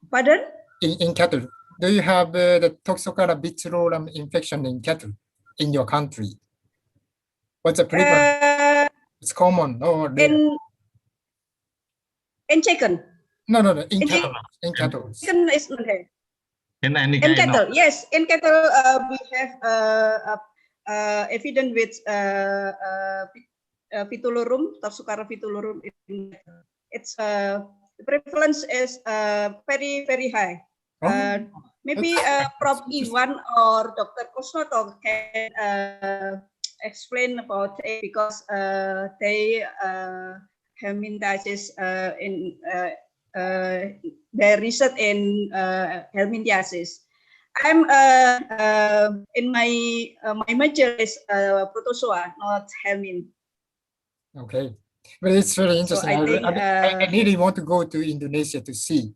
Pardon? In cattle, do you have the Toxocara vitulorum infection in cattle in your country? What's the prevalence? It's common or in chicken? No, in cattle. In cattle. Chicken is not here. in any In kind cattle, of, yes. In cattle, we have evidence with vitulorum, Toxocara vitulorum. Its the prevalence is very, very high. Maybe Prof. Iwan or Dr. Kosnoto can explain about it because they helminthiasis in their research in helminthiasis. I'm in my major is protozoa, not helminth. Okay, but it's very interesting. So I think I really want to go to Indonesia to see.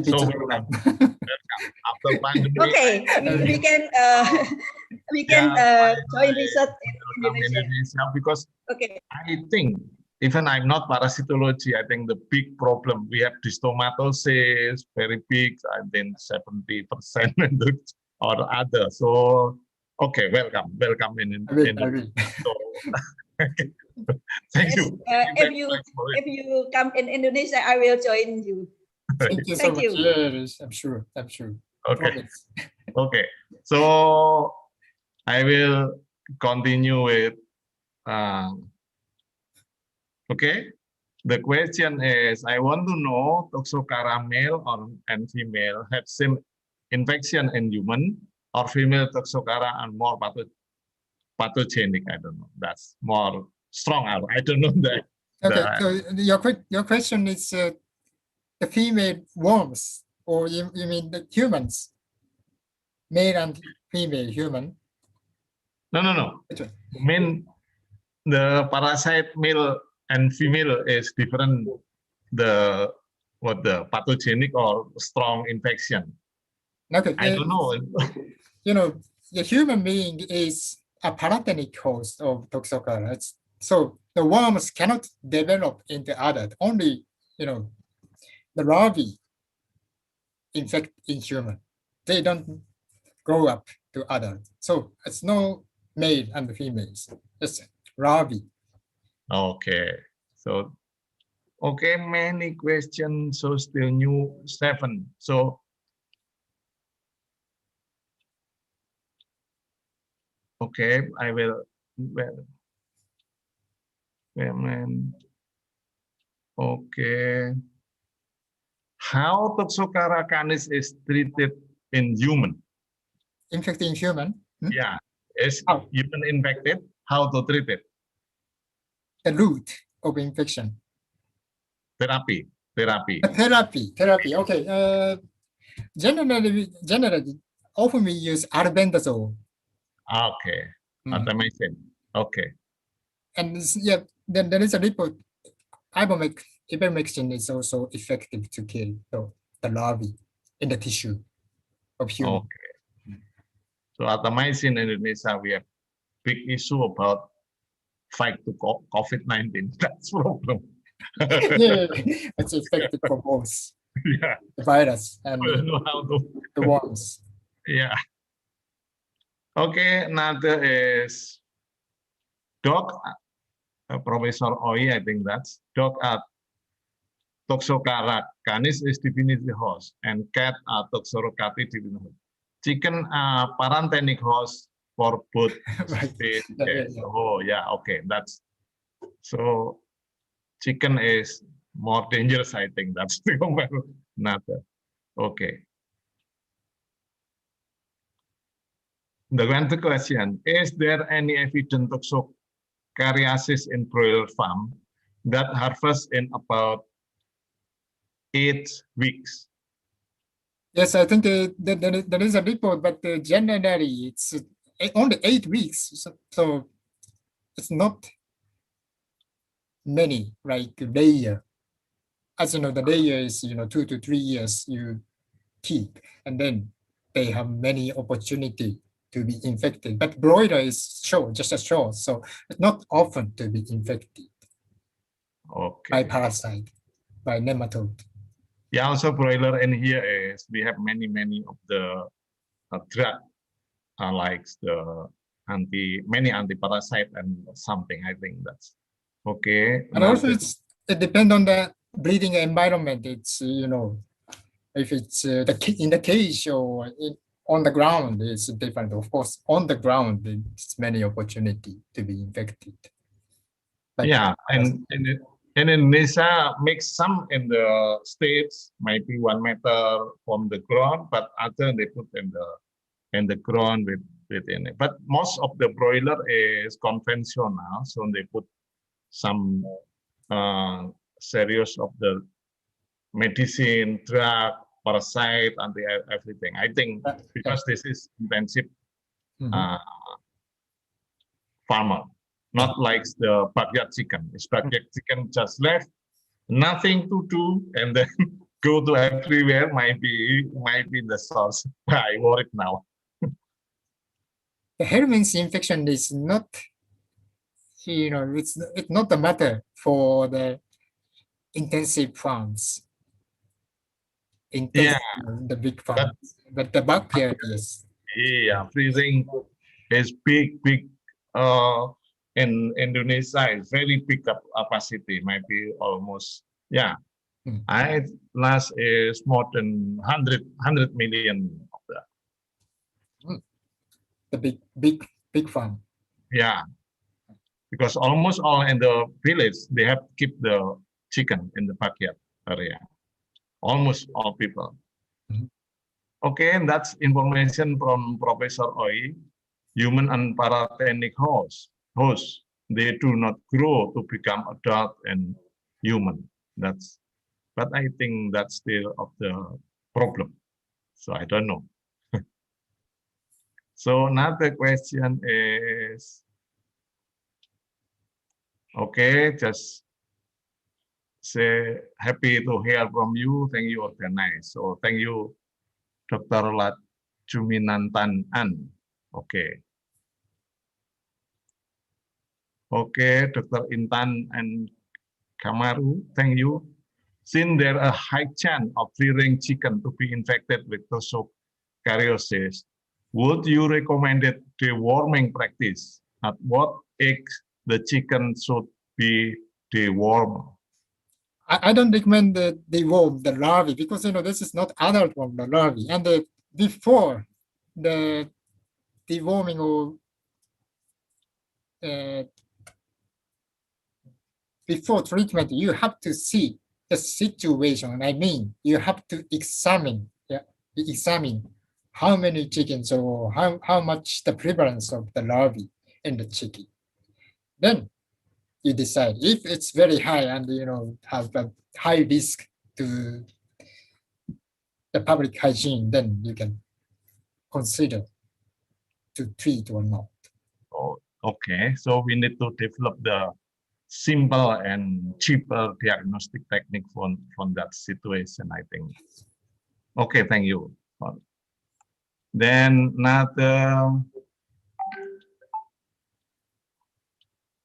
so after pandemic, okay, we can join research in Indonesia. Because okay. I think even I'm not parasitology, I think the big problem we have stomatosis very big. I think 70% or other. So okay, welcome in I will. so, thank Yes, you. if you come in Indonesia, I will join you. Thank you so Thank much. you. Yes, I'm sure. Okay. Promise. Okay, so I will continue with. Okay, the question is: I want to know Toxocara male and female have same infection in human, or female Toxocara are more pathogenic. I don't know. That's more strong. I don't know that. Okay, so your question is the female worms, or you mean the humans, male and female human? No. Which one? I mean, the parasite male and female is different. The pathogenic or strong infection. Okay, I don't know. you know, the human being is a pathogenic host of Toxocara. So the worms cannot develop into adult. Only, the larvae infect in human. They don't grow up to adult. So it's no male and females. It's larvae. Okay, so okay, many questions. So still new 7. So okay, I will. Okay, how Toxocara canis is treated in human? Infecting human. Yeah, is How? human infected? How to treat it? The root of infection. Therapy. Therapy. Okay. Generally, often we use albendazole. Okay, automation. Okay. And then there is a report. Ivermectin is also effective to kill the larvae in the tissue of human. Okay. So automation in Indonesia, we have big issue about fight to COVID-19. That's problem. Yeah, it's effective for both Yeah. the virus and I don't know how to. the worms. Yeah. Okay, another is dog. Professor Oi, I think that's dog at Toxocara canis is definitely host, and cat are Toxorocati definitely. Chicken are parenthenic host for both Right. species. Yeah. Oh yeah, okay, that's so. Chicken is more dangerous, I think. That's the another. Okay. The question: is there any evidence toxocariasis in broiler farm that harvest in about 8 weeks? Yes, I think there is a report, but generally it's only 8 weeks. So it's not many, like layer. As you know, the layer is 2 to 3 years you keep, and then they have many opportunity to be infected. But broiler is short, just as short, so it's not often to be infected by parasite, by nematode. Yeah, also broiler in here is we have many of the drug like the many anti-parasite and something. I think that's okay. And also it depends on the breeding environment. It's if it's in the cage or on the ground, it's different. Of course, on the ground, it's many opportunity to be infected. But yeah, and in Indonesia, makes some in the states maybe 1 meter from the ground, but other they put in the ground within it. But most of the broiler is conventional, so they put some serious of the medicine, drug, parasite, and everything. I think because this is intensive farmer, not like the backyard chicken. This backyard chicken just left, nothing to do, and then go to everywhere. Might be the source. I worried now. The Helminth's infection is not, it's not the matter for the intensive farms. The big farms, but the backyard, yes. Yeah, freezing is big. In Indonesia is very big capacity, maybe almost, yeah. I last is more than 100 million of that. The big farm. Yeah, because almost all in the village they have keep the chicken in the backyard area. Almost all people. Okay, and that's information from Professor Oi. Human and paratenic hosts, they do not grow to become adult and human. But I think that's still of the problem. So I don't know. So another question is, okay, just say happy to hear from you. Thank you, organize. So thank you, Dr. Lajuminantan An. Okay. Okay, Dr. Intan and Kamaru, thank you. Since there are a high chance of free-range chicken to be infected with toxocariosis, would you recommend deworming practice? At what age the chicken should be dewormed? I don't recommend the deworm the larvae because this is not adult worm, the larvae. And before the deworming or before treatment, you have to see the situation. I mean, you have to examine how many chickens or how much the prevalence of the larvae in the chicken. Then you decide if it's very high and have a high risk to the public hygiene, then you can consider to treat or not. Oh, okay, so we need to develop the simple and cheaper diagnostic technique from that situation, I think. Okay, thank you. Then another,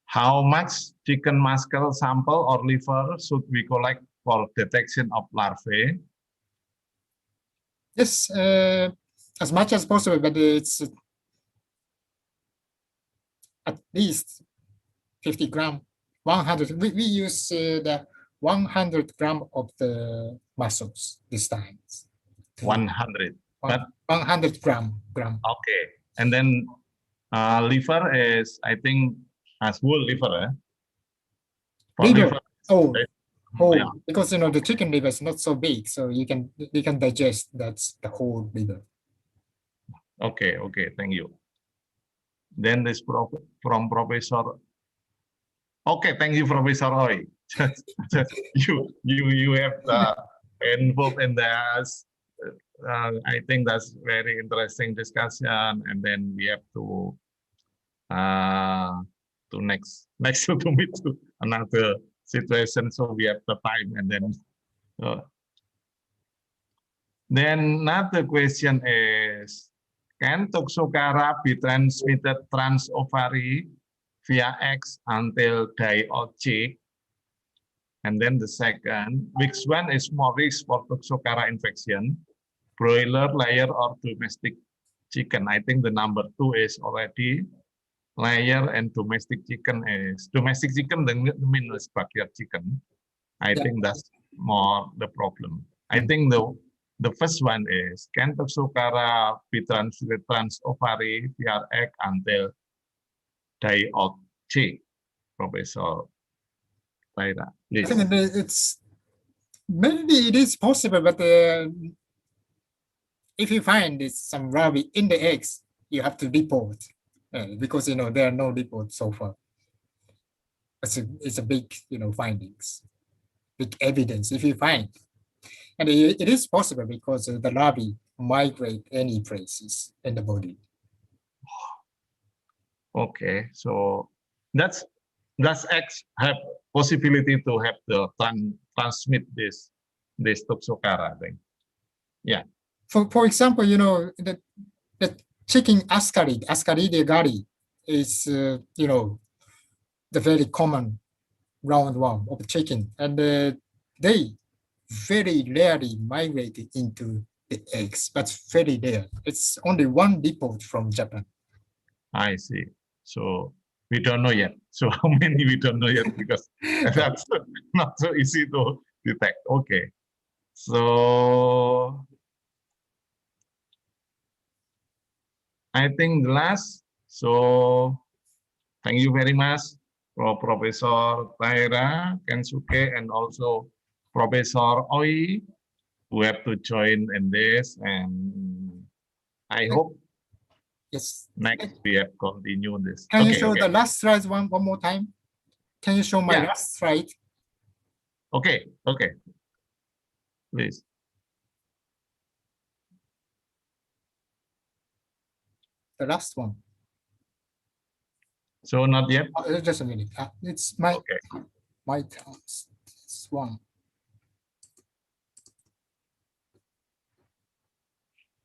how much chicken muscle sample or liver should we collect for detection of larvae? Yes, as much as possible, but it's at least 50 gram, 100. We use the 100 gram of the muscles this time. 100. But 100 gram. Okay, and then liver is, I think, as whole liver. Liver. Oh, yeah. because the chicken liver is not so big, so you can digest that's the whole liver. Okay, thank you. Then this from Professor. Okay, thank you, Professor Roy. you have involved in that. I think that's very interesting discussion, and then we have to next to meet to another situation, so we have the time, and then another question is, can Toxocara be transmitted trans-ovary via eggs until die or chick? And then the second, which one is more risk for Toxocara infection, broiler, layer, or domestic chicken? I think the number 2 is already layer, and domestic chicken, the means backyard chicken. I think that's more the problem. I think the first one is, can Toxocara be transmitted trans-ovary via egg until die or chick? Professor Laira, please. I think it's maybe it is possible, but if you find some larvae in the eggs, you have to report because there are no reports so far. It's a big findings, big evidence if you find, and it is possible because the larvae migrate any places in the body. Okay, so that's eggs have possibility to have the transmit this Toxocara thing. Yeah. For example, the chicken Ascaridia gari is the very common roundworm of chicken, and they very rarely migrate into the eggs, but very rare. It's only one depot from Japan. I see. So we don't know yet. So how many we don't know yet because that's not so easy to detect. Okay. So I think the last. So thank you very much for Professor Taira Kensuke and also Professor Oi who have to join in this. And I hope Yes. next we have continue this. Can you Okay, show okay. the last slide one more time? Can you show my Yeah. last slide? Okay, okay. Please. The last one. So not yet. Just a minute. It's my Okay. my turn. This one.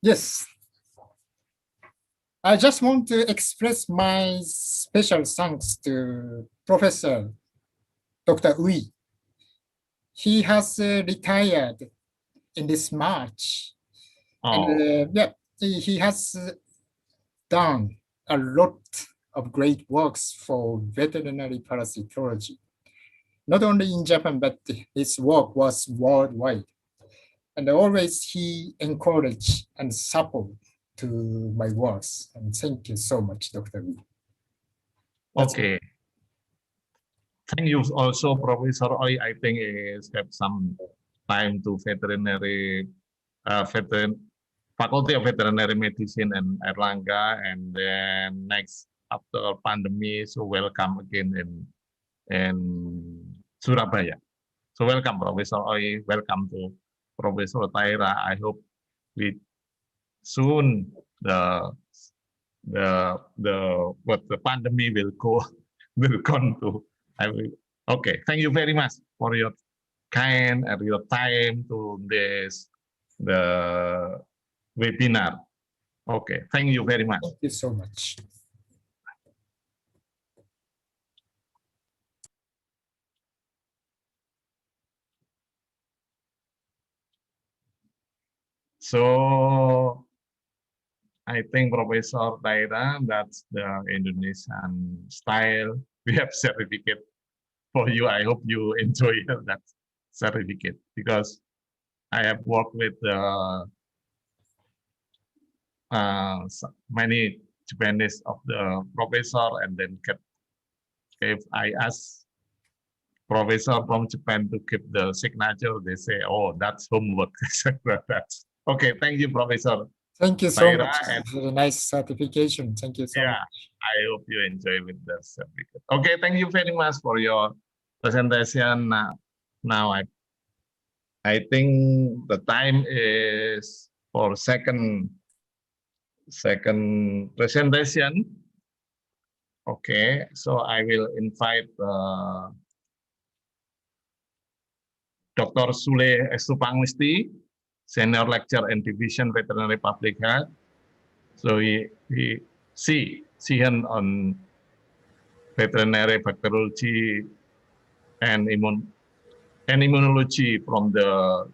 Yes. I just want to express my special thanks to Professor Dr. Ui. He has retired in this March. Oh, And yeah, he has done a lot of great works for veterinary parasitology. Not only in Japan, but his work was worldwide. And always he encouraged and support to my works. And thank you so much, Dr. Lee. okay. Thank you also, Professor Oi. I think is have some time to veterinary, Faculty of Veterinary Medicine in Erlangga, and then next after pandemic, so welcome again in Surabaya. So welcome, Professor Oi. Welcome to Professor Taira. I hope we soon the what the pandemic will go will come to. Okay, thank you very much for your kind and your time to this the webinar. Okay, thank you very much. Thank you so much. So I think Professor Taira, that's the Indonesian style. We have certificate for you. I hope you enjoy that certificate because I have worked with many Japanese of the professor, and then if I ask professor from Japan to keep the signature, they say, "Oh, that's homework." That's okay. Thank you, Professor. Thank you so Taira, much. and Very nice certification. Thank you so yeah, much. I hope you enjoy with the certificate. Okay, thank you very much for your presentation. Now I think the time is for second presentation. Okay, so I will invite Dr. Sule Estupangwisti, Senior Lecturer in Division Veterinary Public Health. So she on veterinary bacteriology and immunology from the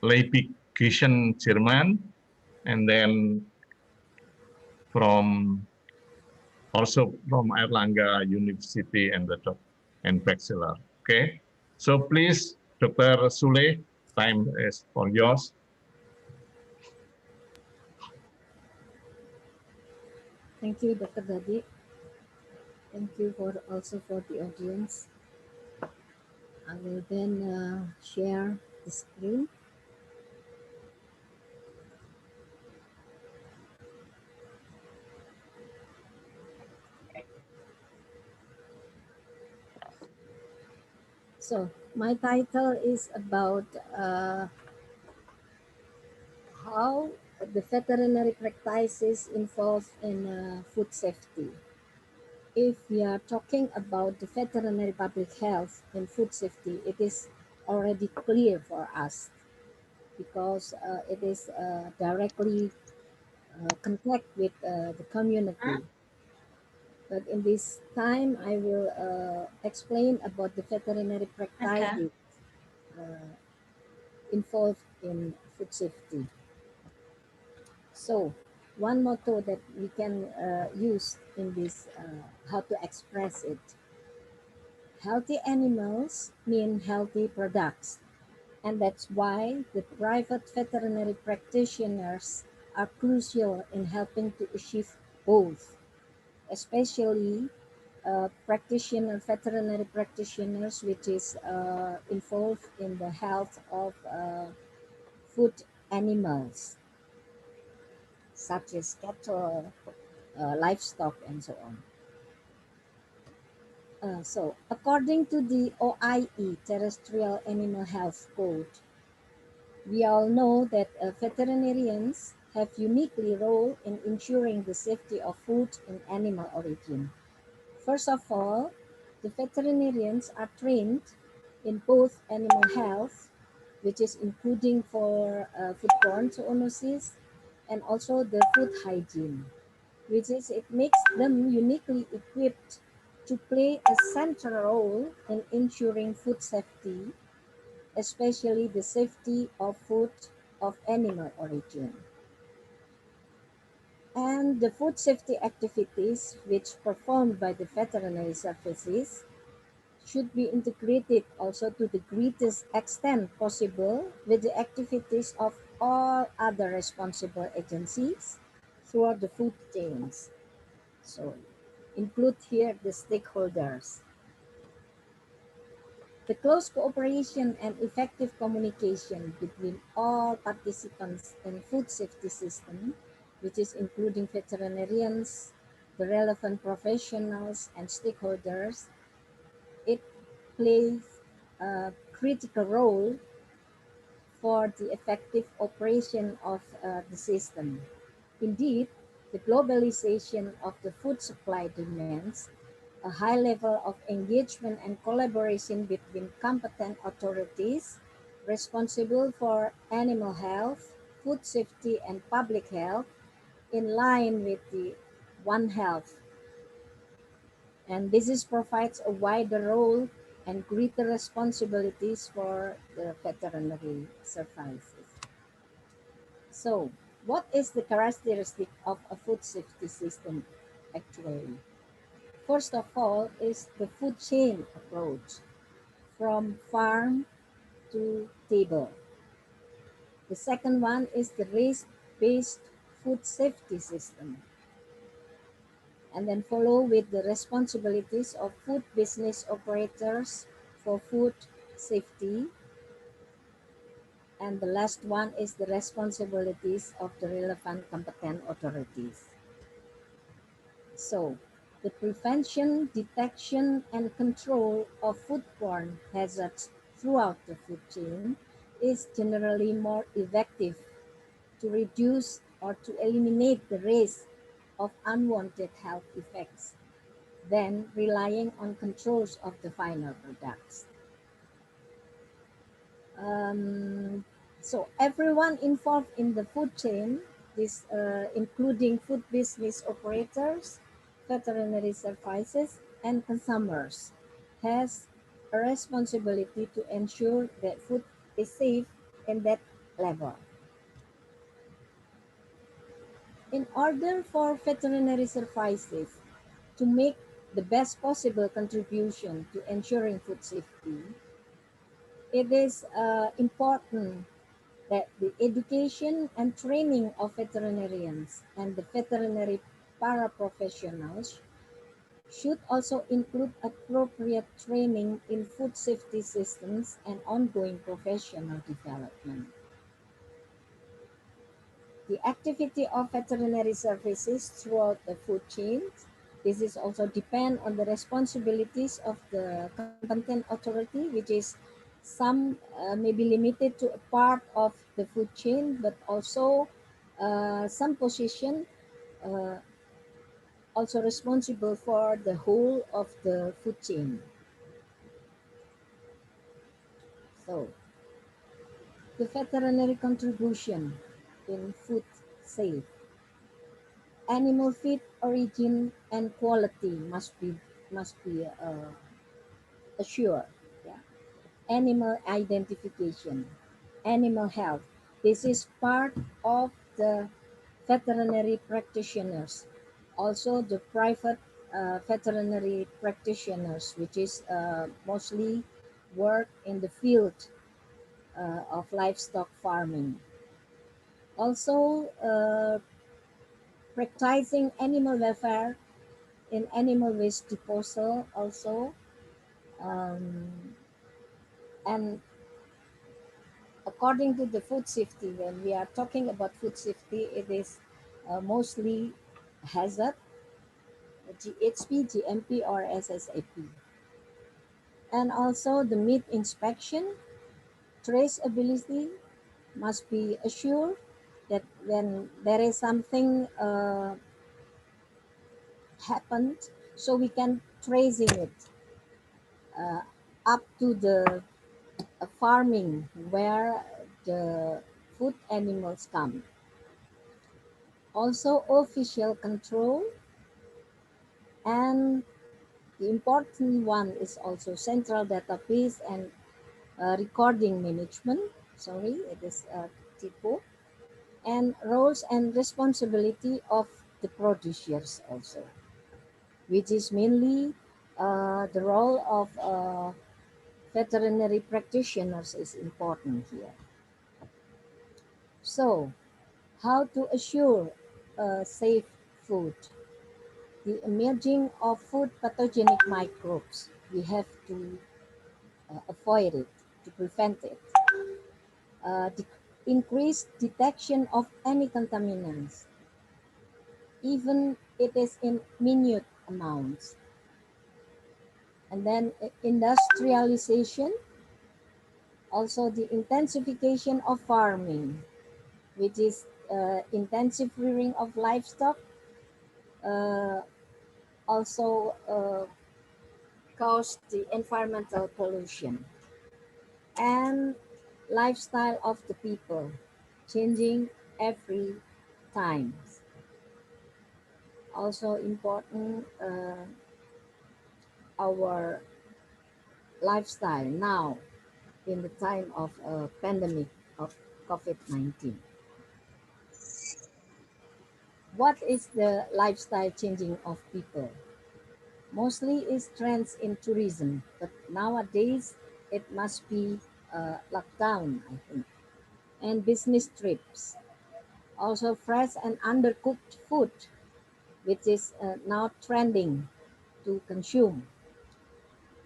Leipzig, German, and then also from Erlangga University and Bachelor. Okay, so please, Dr. Sule, time is for yours. Thank you, Dr. Dadi. Thank you also for the audience. I will then share the screen. So my title is about how the veterinary practices involved in food safety. If we are talking about the veterinary public health and food safety, it is already clear for us because it is directly contact with the community. But in this time, I will explain about the veterinary practices involved in food safety. So one motto that we can use in this, how to express it. Healthy animals mean healthy products. And that's why the private veterinary practitioners are crucial in helping to achieve both, especially veterinary practitioners, which is involved in the health of food animals, such as cattle, livestock, and so on. So, according to the OIE, Terrestrial Animal Health Code, we all know that veterinarians have uniquely role in ensuring the safety of food in animal origin. First of all, the veterinarians are trained in both animal health, which is including for foodborne zoonosis, and also the food hygiene, which is it makes them uniquely equipped to play a central role in ensuring food safety, especially the safety of food of animal origin. And the food safety activities which performed by the veterinary services should be integrated also to the greatest extent possible with the activities of all other responsible agencies throughout the food chains. So include here the stakeholders. The close cooperation and effective communication between all participants in food safety system, which is including veterinarians, the relevant professionals and stakeholders, it plays a critical role for the effective operation of the system. Indeed, the globalization of the food supply demands a high level of engagement and collaboration between competent authorities responsible for animal health, food safety, and public health in line with the One Health. And this is provides a wider role and greater responsibilities for the veterinary services. So, what is the characteristic of a food safety system actually? First of all is the food chain approach from farm to table. The second one is the race-based food safety system. And then follow with the responsibilities of food business operators for food safety. And the last one is the responsibilities of the relevant competent authorities. So, the prevention, detection, and control of foodborne hazards throughout the food chain is generally more effective to reduce or to eliminate the risk of unwanted health effects than relying on controls of the final products. Um, so everyone involved in the food chain, this including food business operators, veterinary services, and consumers, has a responsibility to ensure that food is safe in that level. In order for veterinary services to make the best possible contribution to ensuring food safety, it is important that the education and training of veterinarians and the veterinary paraprofessionals should also include appropriate training in food safety systems and ongoing professional development. The activity of veterinary services throughout the food chain. This is also depend on the responsibilities of the competent authority, which is some may be limited to a part of the food chain, but also some position uh, also responsible for the whole of the food chain. So, the veterinary contribution in food safe. Animal feed origin and quality must be assured. Yeah. Animal identification, animal health. This is part of the veterinary practitioners, also the private veterinary practitioners, which is mostly work in the field of livestock farming. Also, practicing animal welfare in animal waste disposal also, and according to the food safety, when we are talking about food safety, it is mostly hazard, GHP, GMP, or SSAP. And also the meat inspection, traceability must be assured that when there is something happened, so we can tracing it up to the farming where the food animals come. Also official control, and the important one is also central database and recording management. Sorry, it is typo. And roles and responsibility of the producers also, which is mainly the role of veterinary practitioners is important here. So, how to assure safe food? The emerging of food pathogenic microbes, we have to avoid it, to prevent it. Increase detection of any contaminants, even it is in minute amounts. And then industrialization, also the intensification of farming, which is intensive rearing of livestock, uh, also cause the environmental pollution. And lifestyle of the people changing every time. Also important our lifestyle now in the time of a pandemic of COVID-19. What is the lifestyle changing of people? Mostly is trends in tourism, but nowadays it must be locked down, I think. And business trips. Also fresh and undercooked food, which is now trending to consume.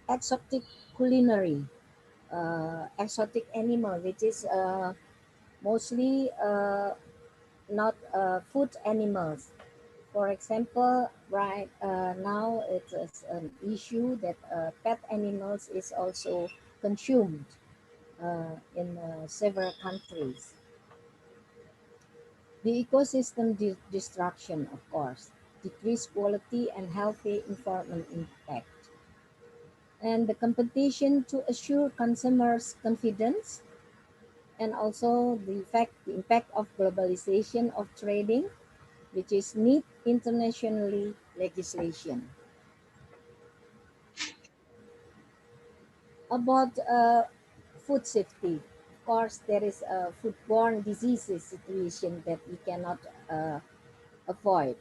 Exotic culinary, exotic animal, which is mostly not food animals. For example, right now it is an issue that pet animals is also consumed in several countries. The ecosystem destruction, of course, decreased quality and healthy environment impact. And the competition to assure consumers' confidence, and also the impact of globalization of trading, which is need internationally legislation. About food safety, of course, there is a foodborne diseases situation that we cannot avoid.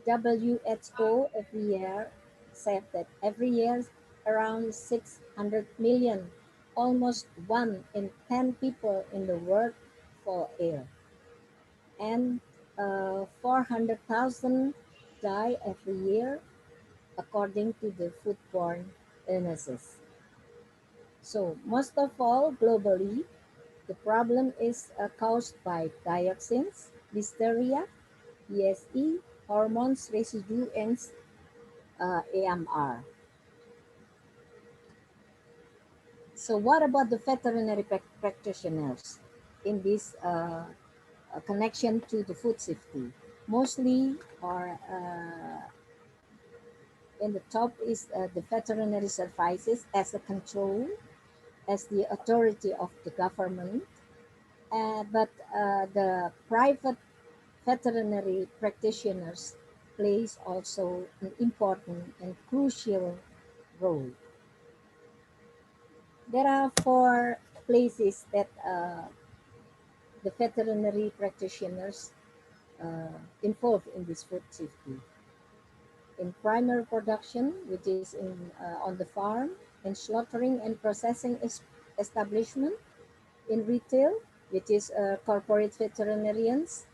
WHO every year said that every year around 600 million, almost 1 in 10 people in the world fall ill, and 400,000 die every year according to the foodborne illnesses. So most of all, globally, the problem is caused by dioxins, listeria, ESE, hormones residue, and AMR. So what about the veterinary practitioners in this connection to the food safety? Mostly, or in the top is the veterinary services as a control, as the authority of the government, but the private veterinary practitioners plays also an important and crucial role. There are four places that the veterinary practitioners involved in this food safety. In primary production, which is on the farm, in slaughtering and processing establishment, in retail, which is corporate veterinarians,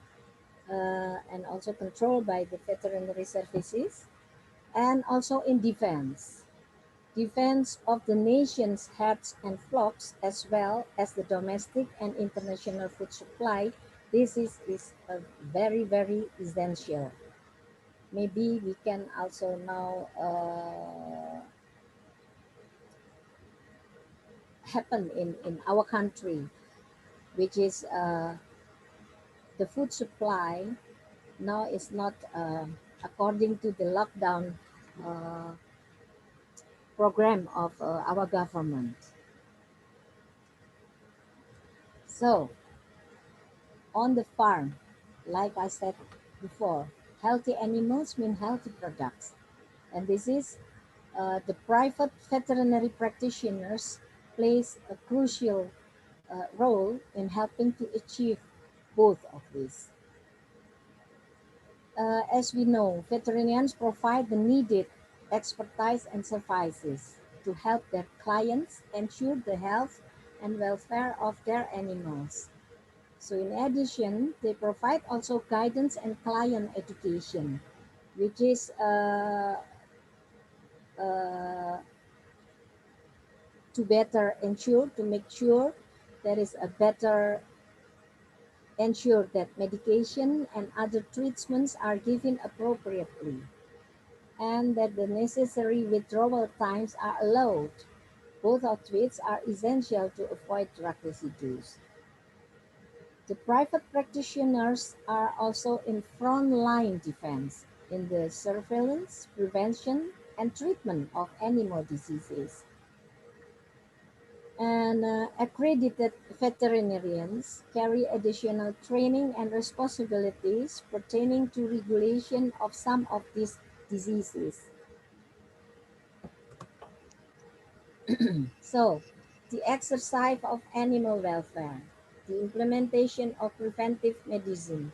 and also controlled by the veterinary services, and also in defense of the nation's herds and flocks, as well as the domestic and international food supply. This is a very, very essential. Maybe we can also now happen in our country, which is the food supply now is not according to the lockdown uh, program of our government. So on the farm, like I said before, healthy animals mean healthy products. And this is the private veterinary practitioners plays a crucial role in helping to achieve both of these. As we know, veterinarians provide the needed expertise and services to help their clients ensure the health and welfare of their animals. So in addition, they provide also guidance and client education, which is uh, to better ensure, to make sure there is a better ensure that medication and other treatments are given appropriately and that the necessary withdrawal times are allowed, both of which are essential to avoid drug residues. The private practitioners are also in front-line defense in the surveillance, prevention, and treatment of animal diseases. And accredited veterinarians carry additional training and responsibilities pertaining to regulation of some of these diseases. So, the exercise of animal welfare, the implementation of preventive medicine,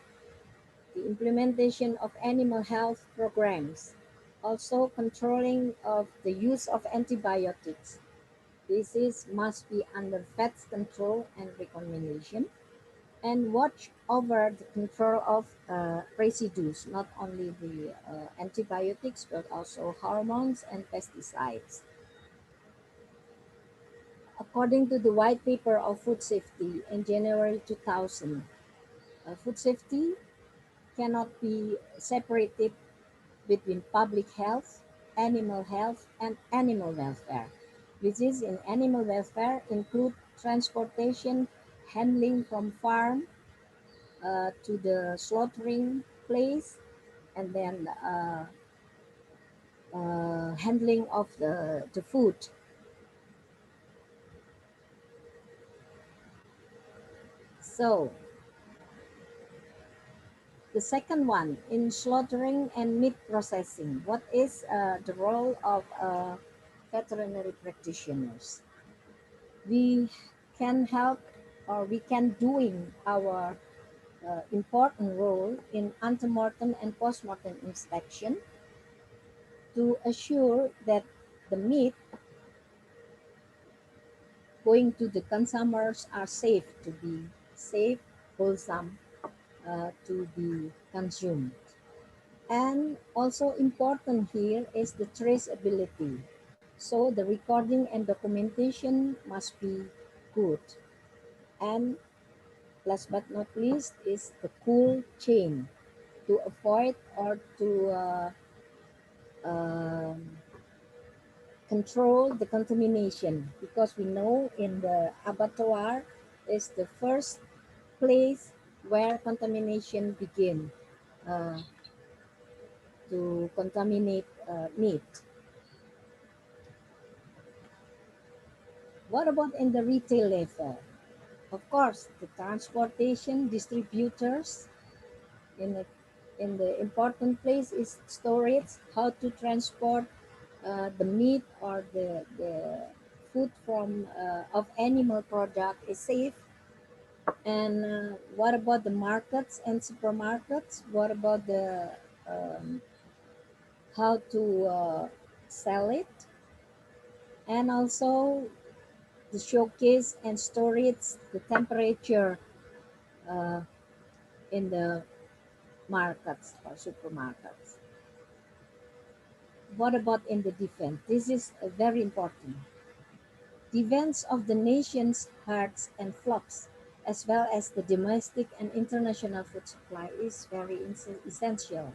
the implementation of animal health programs, also controlling of the use of antibiotics. This is must be under vet's control and recommendation, and watch over the control of residues, not only the antibiotics, but also hormones and pesticides. According to the white paper of food safety in January 2000, food safety cannot be separated between public health, and animal welfare, which is in animal welfare include transportation, handling from farm to the slaughtering place, and then handling of the food. So the second one, in slaughtering and meat processing, what is the role of veterinary practitioners? We can help, or we can doing our important role in antemortem and postmortem inspection to assure that the meat going to the consumers are safe to be safe, wholesome to be consumed. And also important here is the traceability. So the recording and documentation must be good. And last but not least is the cool chain to avoid or to um control the contamination, because we know in the abattoir is the first place where contamination begin uh, to contaminate meat. What about in the retail level? Of course, the transportation distributors in the important place is storage, how to transport the meat or the food from of animal product is safe, And what about the markets and supermarkets? What about the how to sell it? And also the showcase and storage, the temperature uh, in the markets or supermarkets. What about in the defense? This is very important. Defense of the nation's herds and flocks, as well as the domestic and international food supply, is very essential.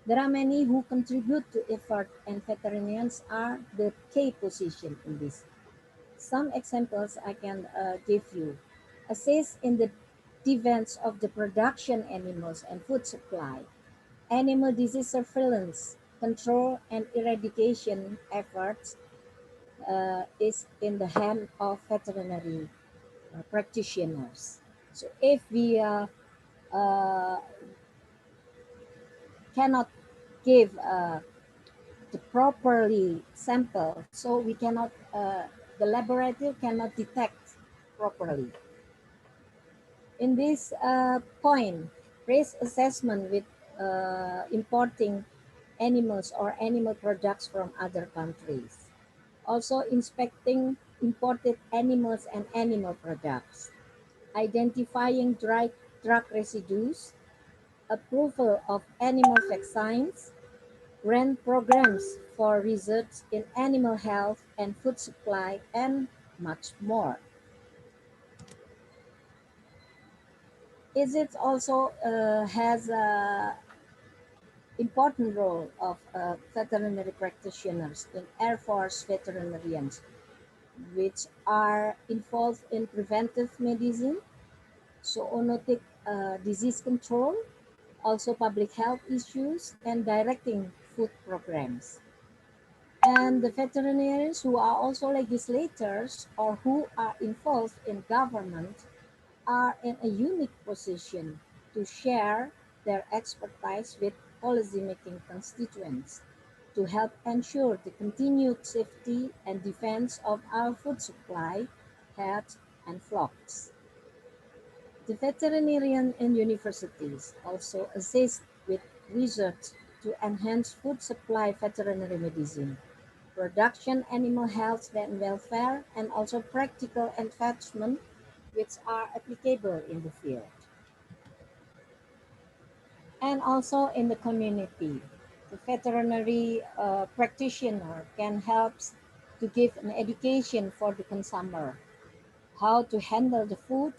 There are many who contribute to effort, and veterinarians are the key position in this. Some examples I can give you. Assist in the defense of the production animals and food supply, animal disease surveillance, control, and eradication efforts is in the hand of veterinary practitioners. So if we uh, cannot give the properly sample, so we cannot, the laboratory cannot detect properly. In this point, risk assessment with importing animals or animal products from other countries. Also inspecting imported animals and animal products. Identifying drug residues. Approval of animal vaccines. Grant programs for research in animal health and food supply, and much more. It also has a important role of veterinary practitioners in Air Force veterinarians, which are involved in preventive medicine, zoonotic disease control, also public health issues, and directing food programs. And the veterinarians who are also legislators or who are involved in government are in a unique position to share their expertise with policymaking constituents to help ensure the continued safety and defense of our food supply, health, and flocks. The veterinarian and universities also assist with research to enhance food supply veterinary medicine, production animal health and welfare, and also practical advancement which are applicable in the field. And also in the community, the veterinary practitioner can help to give an education for the consumer, how to handle the food,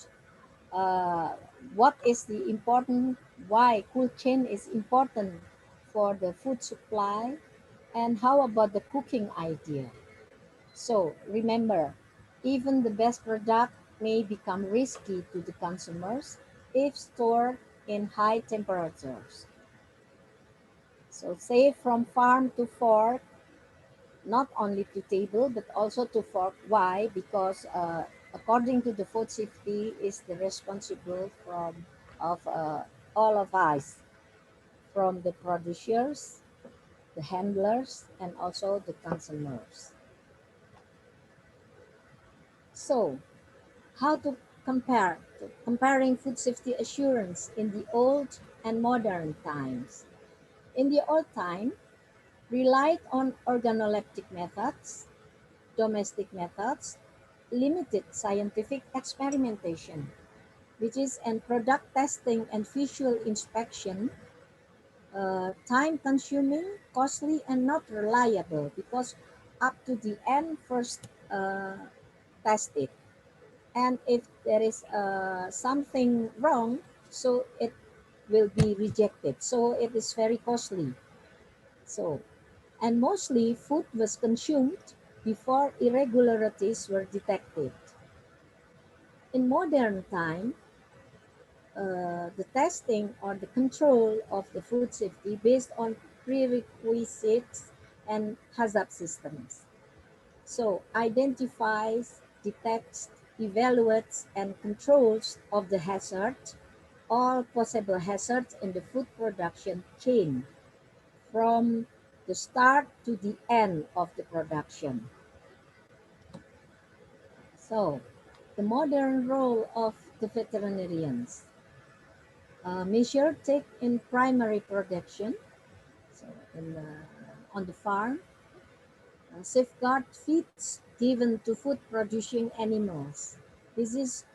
uh, what is the important, why cold chain is important for the food supply, and how about the cooking idea. So remember, even the best product may become risky to the consumers if stored in high temperatures. So safe from farm to fork, not only to table but also to fork. Why? Because according to the food safety is the responsible from of all of us, from the producers, the handlers, and also the consumers. So how to comparing food safety assurance in the old and modern times. In the old time, relied on organoleptic methods, domestic methods, limited scientific experimentation, which is and product testing and visual inspection, time consuming, costly, and not reliable because up to the end first test it. And if there is something wrong, so it will be rejected. So it is very costly. So, and mostly food was consumed before irregularities were detected. In modern time, the testing or the control of the food safety based on prerequisites and hazard systems. So identifies, detects, evaluates, and controls of the hazard, all possible hazards in the food production chain from the start to the end of the production. So the modern role of the veterinarians. Measure take in primary production, so on the farm, safeguard feeds given to food producing animals. This is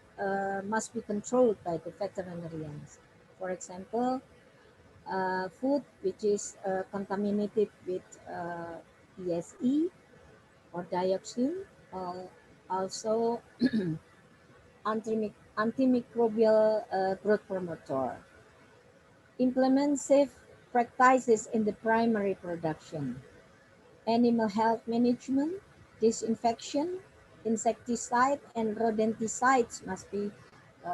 must be controlled by the veterinarians. For example, food which is contaminated with PSE or dioxin, also antimicrobial growth promoter. Implement safe practices in the primary production. Animal health management, disinfection, insecticide, and rodenticides must be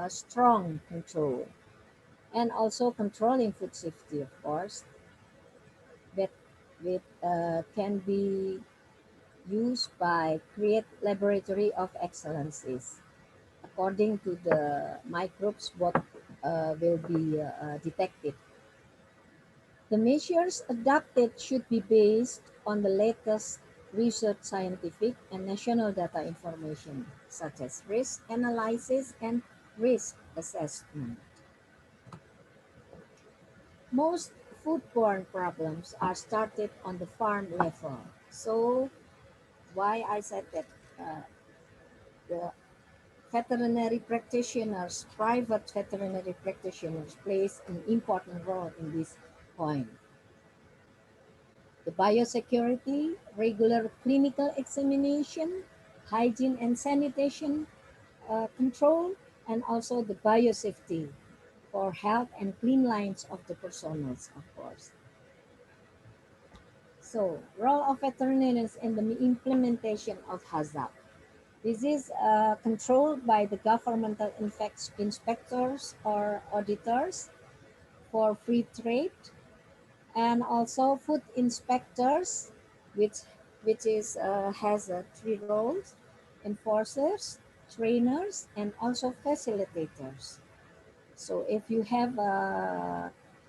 strong control. And also controlling food safety, of course, that can be used by create laboratory of excellences. According to the microbes, what will be detected. The measures adopted should be based on the latest research, scientific, and national data information, such as risk analysis and risk assessment. Most foodborne problems are started on the farm level. So, why I said that the veterinary practitioners, private veterinary practitioners, plays an important role in this point. The biosecurity, regular clinical examination, hygiene and sanitation control, and also the biosafety for health and clean lines of the personals, of course. So, role of veterinarians in the implementation of HACCP. This is controlled by the governmental inspectors or auditors for free trade, and also food inspectors, which is has three roles: enforcers, trainers, and also facilitators. So if you have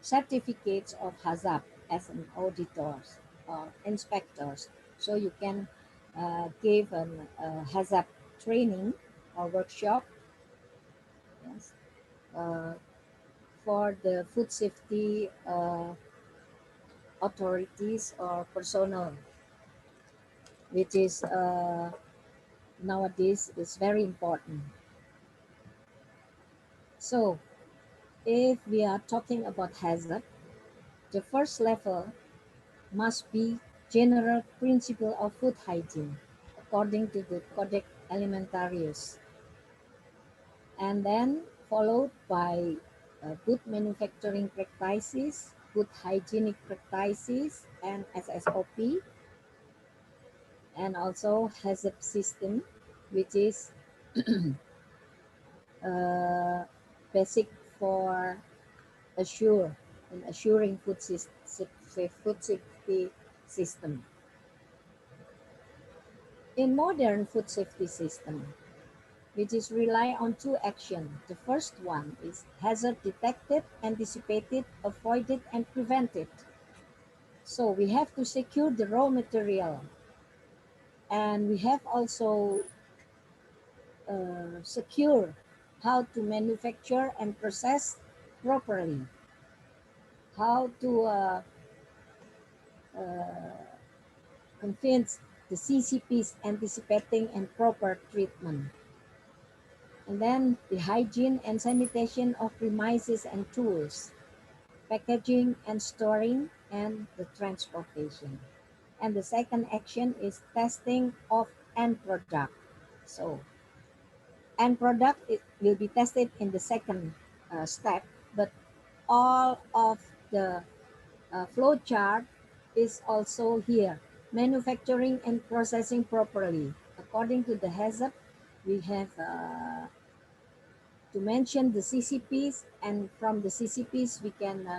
certificates of HACCP as an auditors or inspectors, so you can give an HACCP training or workshop, yes, uh, for the food safety authorities or personnel, which is nowadays is very important. So if we are talking about HACCP, the first level must be general principle of food hygiene according to the Codex Alimentarius, and then followed by good manufacturing practices, good hygienic practices, and SSOP, and also HACCP system, which is basic for assuring food safety system. In modern food safety system, which is rely on two actions. The first one is hazard detected, anticipated, avoided, and prevented. So we have to secure the raw material, and we have also secure how to manufacture and process properly, how to convince the CCPs anticipating and proper treatment. And then the hygiene and sanitation of premises and tools, packaging and storing, and the transportation. And the second action is testing of end product. So end product it will be tested in the second step, but all of the flow chart is also here. Manufacturing and processing properly. According to the HACCP, we have to mention the CCPs, and from the CCPs we can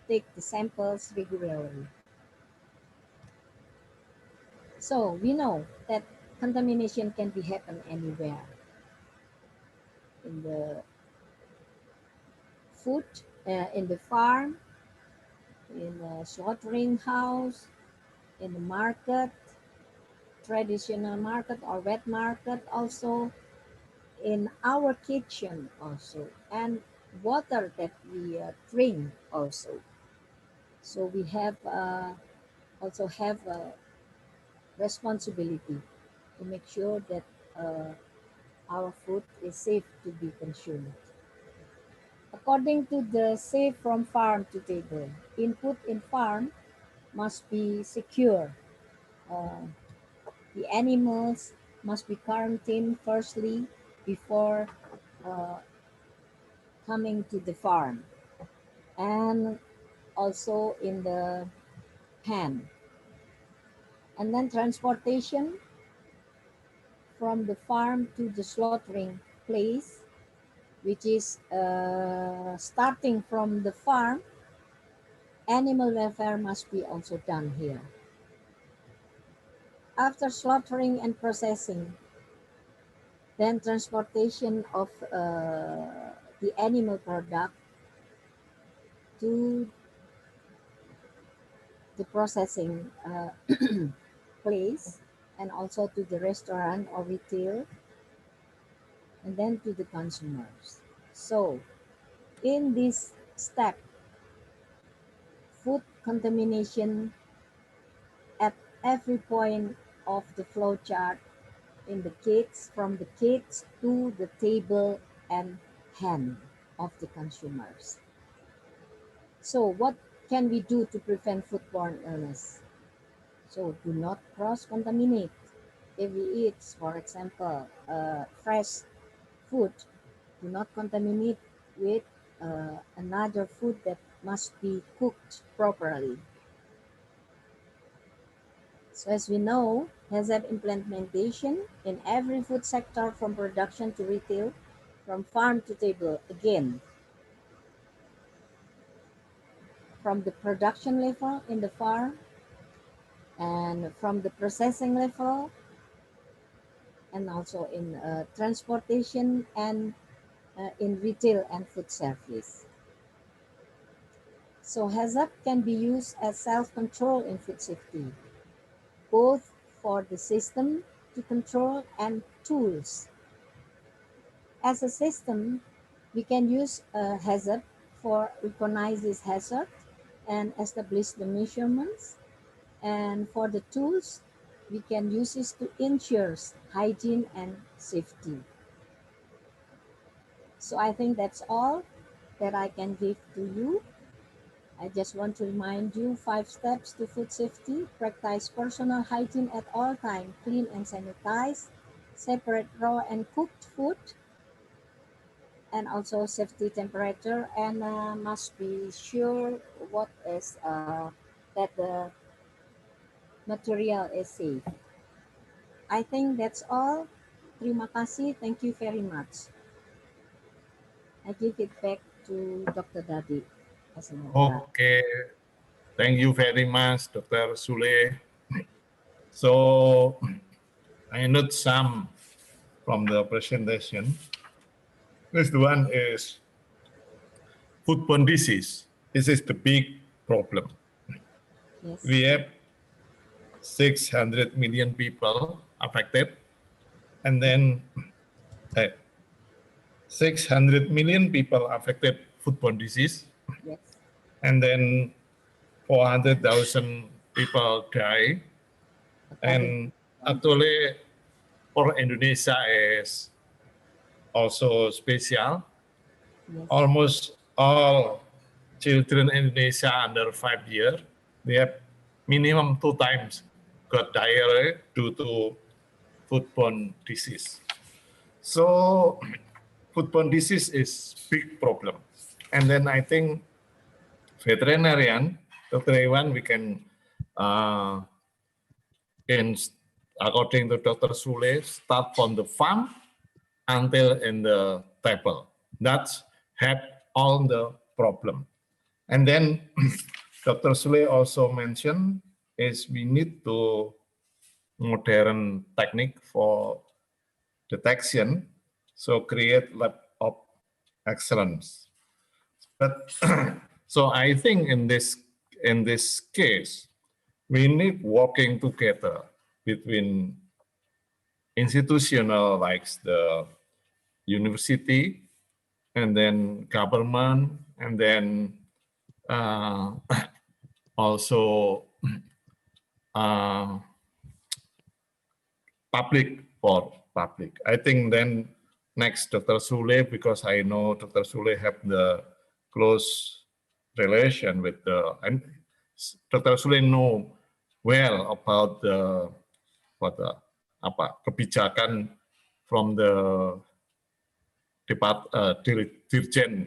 take the samples regularly. So we know that contamination can be happen anywhere, in the food, in the farm, in the slaughtering house, in the market, traditional market or wet market, also in our kitchen also, and water that we drink also. So we have also have a responsibility to make sure that our food is safe to be consumed. According to the Safe from Farm to Table, input in farm must be secure. Uh, the animals must be quarantined firstly before uh, coming to the farm, and also in the pen. And then transportation from the farm to the slaughtering place, which is starting from the farm. Animal welfare must be also done here. After slaughtering and processing, then transportation of the animal product to the processing place, and also to the restaurant or retail, and then to the consumers. So in this step, food contamination at every point of the flow chart in the cakes, from the cakes to the table and hand of the consumers. So what can we do to prevent foodborne illness? So do not cross-contaminate. If we eat, for example, fresh food, do not contaminate with another food that must be cooked properly. So as we know, HACCP implementation in every food sector, from production to retail, from farm to table, again, from the production level in the farm, and from the processing level, and also in transportation, and in retail and food service. So HACCP can be used as self-control in food safety, both for the system to control and tools. As a system, we can use HACCP for recognizes hazard and establish the measurements. And for the tools, we can use it to ensure hygiene and safety. So I think that's all that I can give to you. I just want to remind you 5 steps to food safety. Practice personal hygiene at all times. Clean and sanitize. Separate raw and cooked food. And also safety temperature, and must be sure what is that the material is safe. I think that's all. Terima kasih. Thank you very much. I give it back to Dr. Dadi as a moderator. Okay, thank you very much, Dr. Sule. So I note some from the presentation. This one is foodborne disease. This is the big problem. Yes. We have 600 million people affected, and then 600 million people affected foodborne disease, Yes. and then 400,000 people die. And actually, for Indonesia is also special. Yes. Almost all children in Indonesia under 5 years, they have minimum 2 times got diarrhea due to foodborne disease. So foodborne disease is big problem. And then I think veterinarian, Dr. Iwan, we can, according to Dr. Sule, start from the farm until in the table. That's had all the problem. And then Dr. Sule also mentioned is we need to modern technique for detection, so create lab of excellence. But so I think in this case, we need working together between institutional like the university, and then government, and then also public for public. I think then next Dr. Sule, because I know Dr. Sule have the close relation with the, and Dr. Sule know well about the what the kebijakan from the Dirjen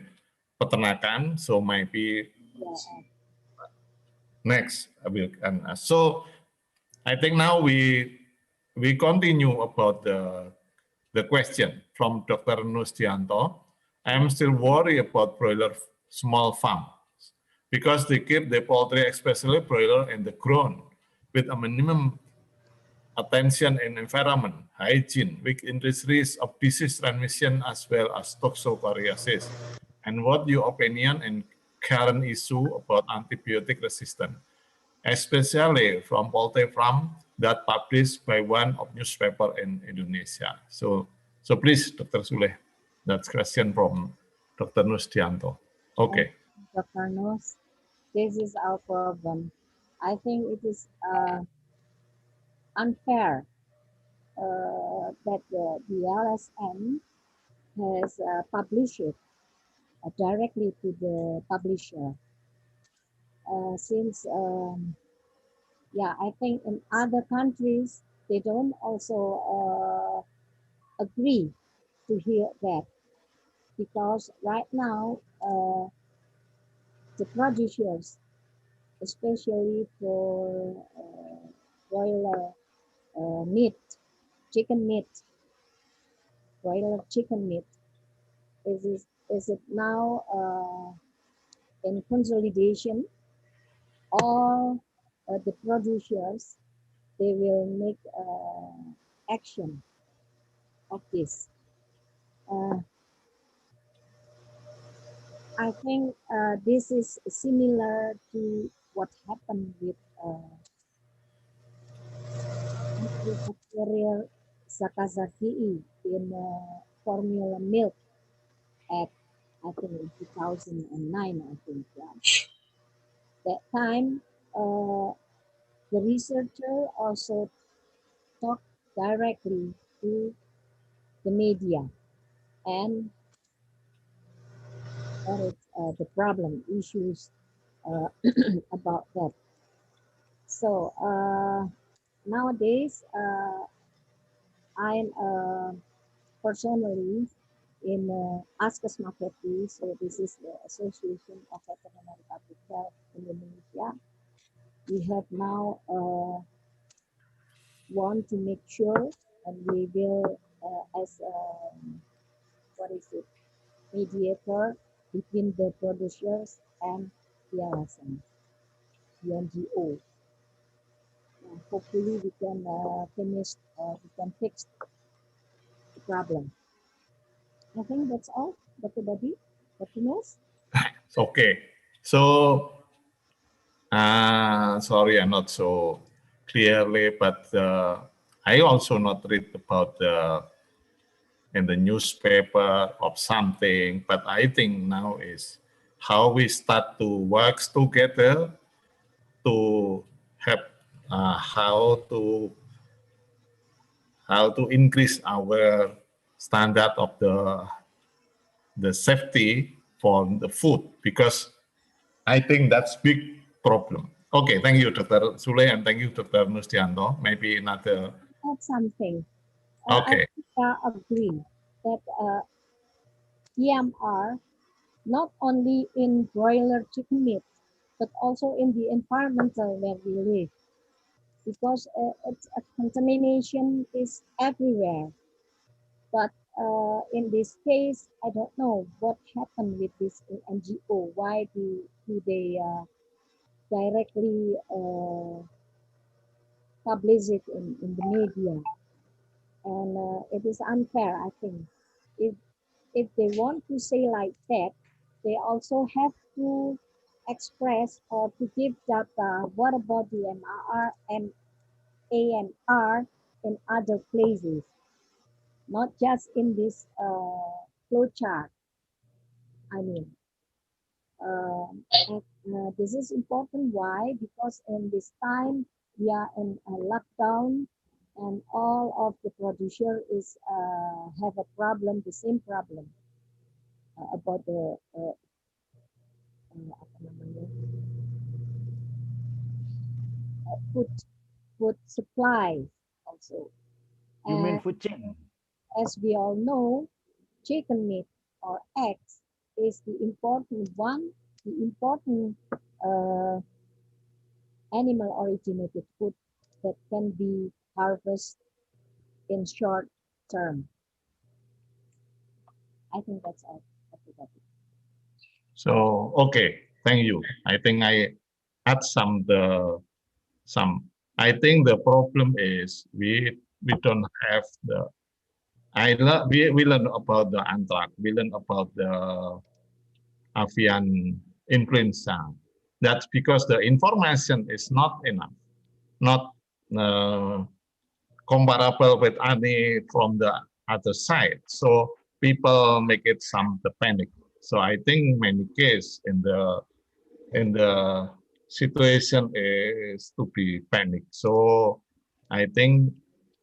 Peternakan. So maybe next I will can ask. So I think now we continue about the question from Dr. Nusdianto. I'm still worried about broiler small farm because they keep the poultry, especially broiler, in the ground with a minimum attention in environment, hygiene, which increase risk of disease transmission as well as toxoplasmosis. And what your opinion and current issue about antibiotic resistance, especially from poultry farm that published by one of newspaper in Indonesia. So please, Dr. Sule, that's question from Dr. Nusdianto. Okay. Dr. Nus, this is our problem. I think it is unfair that the LSM has published it directly to the publisher. Since, yeah, I think in other countries, they don't also agree to hear that, because right now, the producers, especially for broiler meat, chicken meat, broiler chicken meat, is it now in consolidation? All the producers, they will make action of this. I think this is similar to what happened with antibacterial Sakazaki in formula milk at, I think, in 2009, I think. Yeah. That time, the researcher also talked directly to the media, and that is the problem, issues about that. So nowadays, I'm personally in Askes Maketi, so this is the Association of Veterinary Public Health in Indonesia. We have now want to make sure, and we will as what is it, mediator between the producers and the LSM, the NGO. Hopefully we can we can fix the problem. I think that's all, Dr. Bobby. Dr. Nels? Okay. So, sorry, I'm not so clearly, but I also not read about in the newspaper of something, but I think now is how we start to work together to have how to increase our standard of the safety for the food, because I think that's big problem. Okay, thank you, Dr. Sule, and thank you, Dr. Nusdianto. Maybe another. Add something. Okay. I agree that EMR, not only in broiler chicken meat, but also in the environmental where we live, because it's a contamination is everywhere. But in this case, I don't know what happened with this NGO. Why do they directly publish it in the media? And it is unfair, I think. If they want to say like that, they also have to express or to give data. What about the MR and AMR in other places? not just in this flow chart. I mean, this is important. Why? Because in this time we are in a lockdown, and all of the producer is have a problem, the same problem about the apa namanya, food supply also. You mean And food chain? as we all know, chicken meat or eggs is the important one, the important uh, animal originated food that can be harvested in short term. I think that's all. Everybody. So, okay, thank you. I think I add some. I think the problem is we don't have the. We learn about the anthrax. We learn about the avian influenza. That's because the information is not enough, not comparable with any from the other side. So people make it some the panic. So I think many cases in the situation is to be panic. So I think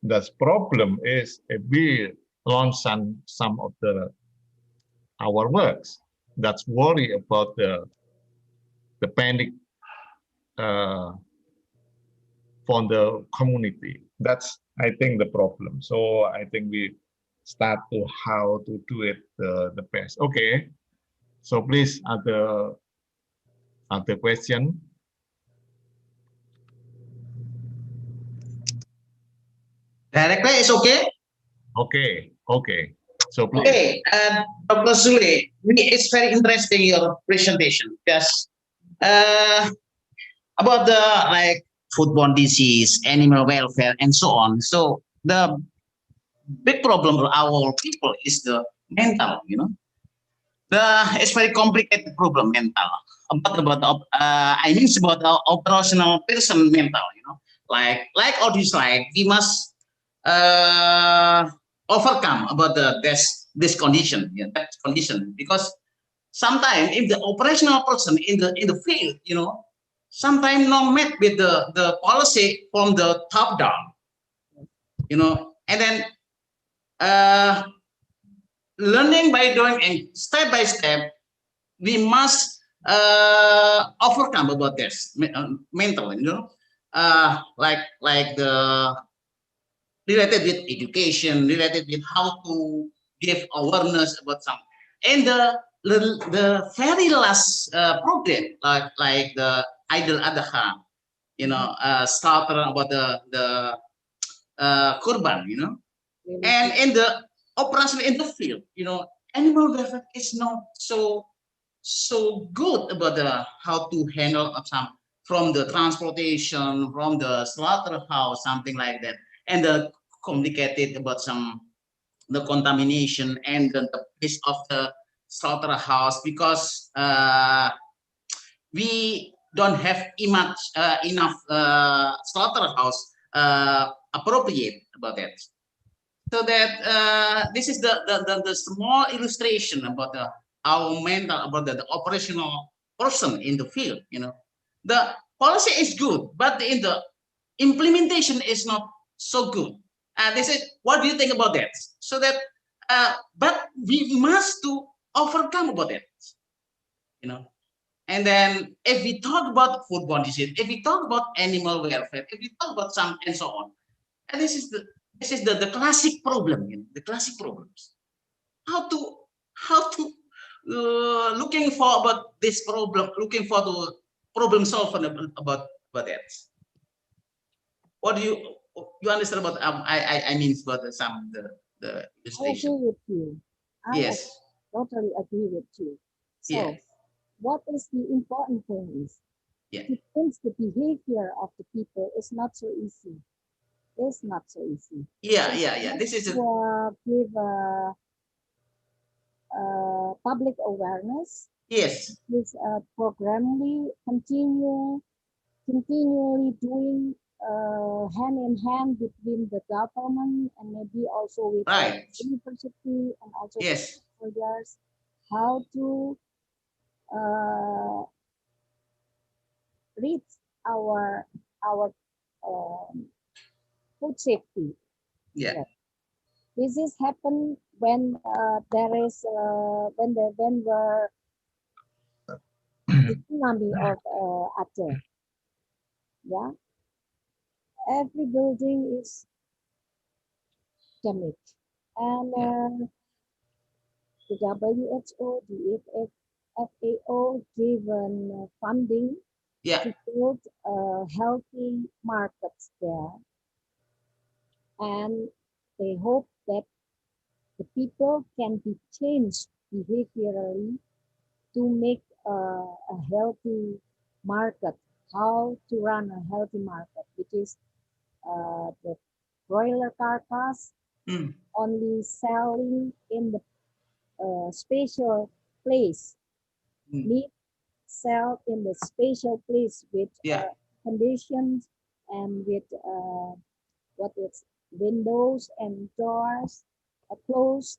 the problem is if we launch some of our works, that's worry about the panic uh, from the community. That's I think the problem. So I think we start to how to do it the best. Okay. So please other question. Directly is okay. Okay. Okay. So please. Okay, Dr. Sule, it's very interesting your presentation because uh, about the like foodborne disease, animal welfare, and so on. So the big problem of our people is the mental. You know, it's very complicated problem mental. About I mean about the operational person mental. You know, like all this like we must overcome about this condition, yeah, that condition because sometimes if the operational person in the field, you know, sometimes not met with the policy from the top down, you know, and then uh, learning by doing and step by step, we must overcome about this mental, you know, like the related with education, related with how to give awareness about something. And the very last program, like the Idul Adha, you know, starter about the kurban, you know, and in the operation in the field, you know, animal welfare is not so good about the how to handle some from the transportation, from the slaughterhouse, something like that, and the complicated about some the contamination and the place of the slaughterhouse because we don't have enough slaughterhouse appropriate about that. So that this is the small illustration about the our mental about the operational person in the field. You know, the policy is good, but in the implementation is not so good. And they said, what do you think about that? So that, but we must to overcome about that. You know, and then if we talk about foodborne disease, if we talk about animal welfare, if we talk about some and so on, and this is the classic problem, you know, the classic problems. How to looking for about this problem, looking for the problem solving about that. What do you understand about I mean about some the illustration? I agree with you. Yes. Totally agree with you. So, Yeah. what is the important thing is Yeah. to change the behavior of the people is not so easy. It's not so easy. Yeah, So yeah, yeah. This is a, give public awareness. yes. This continually doing hand in hand between the government and maybe also with Right. the university and also the Yes. stakeholders, how to reach our food safety. Yeah. Yes. This is happen when there is when the tsunami of Aceh. Yeah, every building is damaged, and the WHO, the FAO given funding Yeah. to build healthy markets there, and they hope that the people can be changed behaviorally to make a healthy market, how to run a healthy market, which is the broiler carcass Mm. only selling in the special place, Mm. meat sell in the special place with Yeah. conditions and with what is windows and doors closed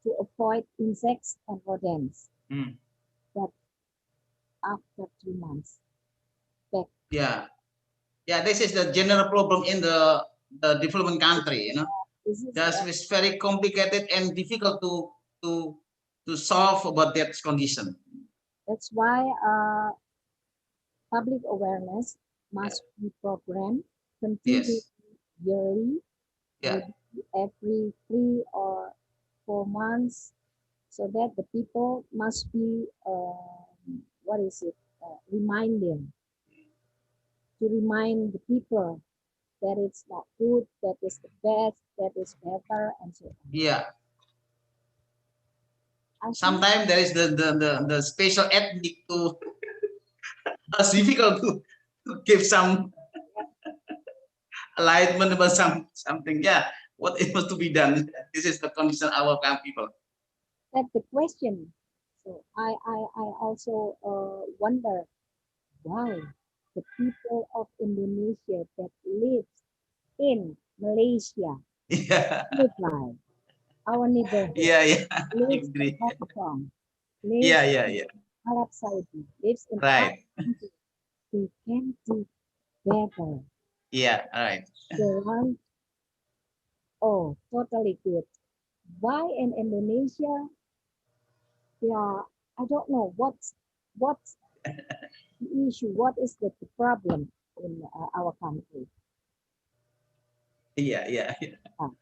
to avoid insects and rodents. Mm. But after 3 months, back. Yeah. Yeah, this is the general problem in the development country, you know. This is It's very complicated and difficult to to solve about that condition. that's why public awareness must be programmed continuously Yes. yearly, Yeah. maybe every 3 or 4 months, so that the people must be what is it? Reminding to remind the people that it's not good, that is the best, that is better, and so on. Yeah. I think Sometimes there is the special ethnic to it's difficult to give some enlightenment about something. Yeah, what is to be done. This is the condition of our people. that's the question. So I also wonder why the people of Indonesia that lives in Malaysia, Yeah. Nepal, our neighborhood, Yeah, yeah. I lives in agree. Hong Kong, Yeah, lives yeah, in yeah. Arab Saudi, lives in Right. countries. They can do better. Yeah, right. They want, oh, totally good. Why in Indonesia? Yeah, I don't know what's the issue. What is the problem in our country? Yeah, yeah, yeah. Uh,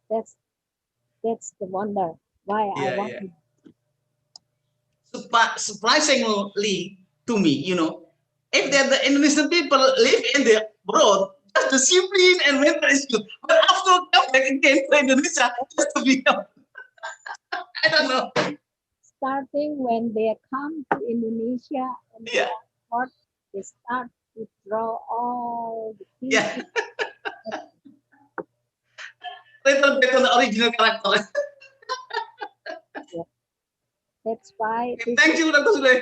that's that's the wonder why I Yeah, want yeah. to. Surprisingly to me, you know, if the Indonesian people live in the abroad, just discipline and mental issue, but after come back again to Indonesia, just to be, I don't know. Starting when they come to Indonesia and they Yeah, are taught, they start to draw all the yeah, pieces. little bit on the original character. Yeah. That's why this Thank you, Dr. Sule.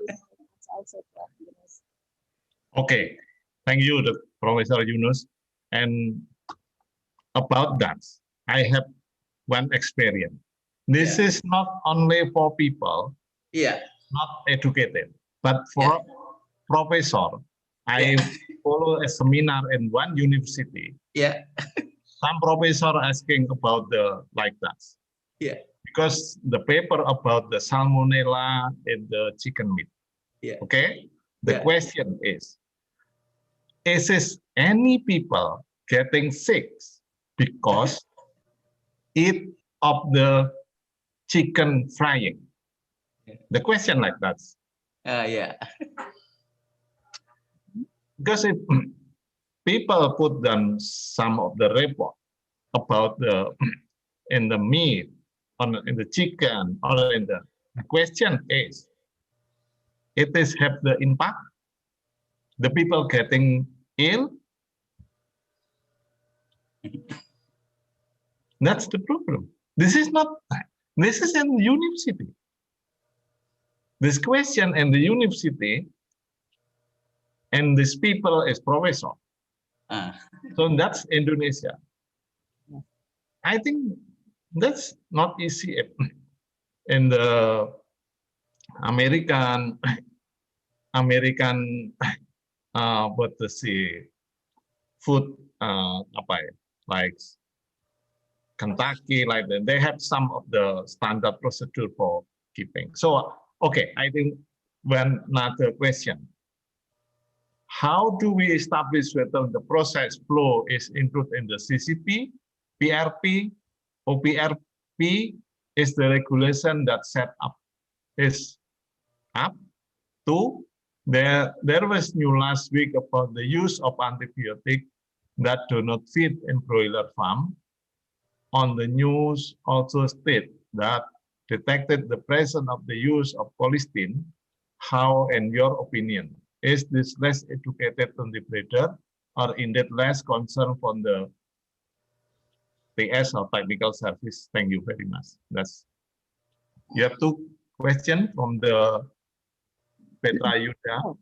is also problems. Okay, thank you, Professor Yunus. And about that, I have one experience. This Yeah. is not only for people Yeah, not educated, but for professor. I follow a seminar in one university. yeah, Some professor asking about the like that. yeah, Because the paper about the salmonella in the chicken meat. yeah. Okay. The Yeah. question is this any people getting sick because eat of the chicken frying? The question like that. Yeah, Because if people put down some of the report about the in the meat, in the chicken, or in the question is, it is have the impact, the people getting ill. That's the problem. This is not, this is in the university. This question in the university, and these people is professor. So that's Indonesia. I think that's not easy in the American what to say, food apa ya, like Kentucky, like that. They have some of the standard procedure for keeping. So okay, I think another question. How do we establish whether the process flow is included in the CCP, PRP, or PRP is the regulation that set up is up to there was news last week about the use of antibiotic that do not fit in broiler farm. On the news also state that detected the presence of the use of colistin. How, in your opinion, is this less educated on the breeder or indeed less concern from the PS or technical service? Thank you very much. That's you have two questions from the Petra Yuda.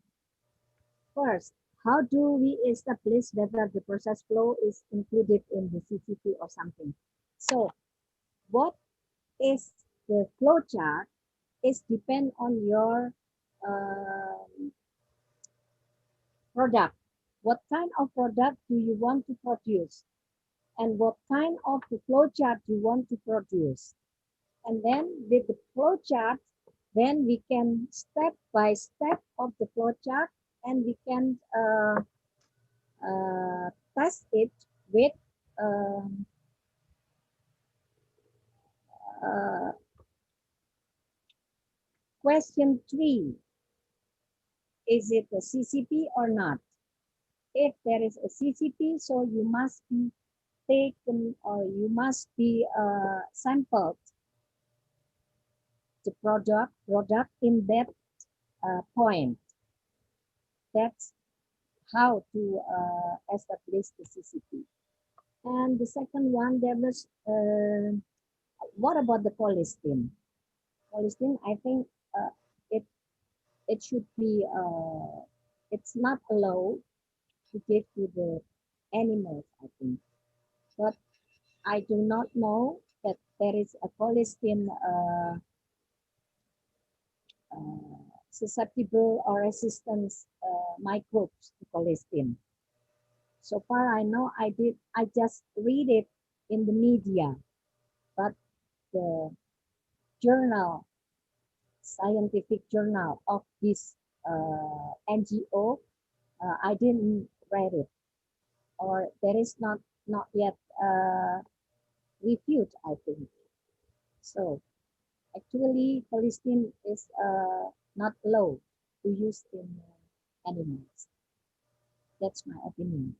First, how do we establish whether the process flow is included in the CCP or something? So, what is the flow chart is depend on your product. What kind of product do you want to produce? And what kind of the flow chart you want to produce? And then with the flow chart, then we can step by step of the flow chart, and we can test it with question 3. Is it a CCP or not? If there is a CCP, so you must be taken or you must be sampled the product in that point. That's how to establish the CCP. And the second one, there was what about the colistin? Colistin, I think it should be it's not allowed to give to the animals, I think. But I do not know that there is a colistin susceptible or resistance microbes to colistin. So far I know I just read it in the media, but the journal, scientific journal of this NGO, I didn't read it, or there is not yet reviewed, I think. So actually, colistin is not allowed to use in animals. That's my opinion.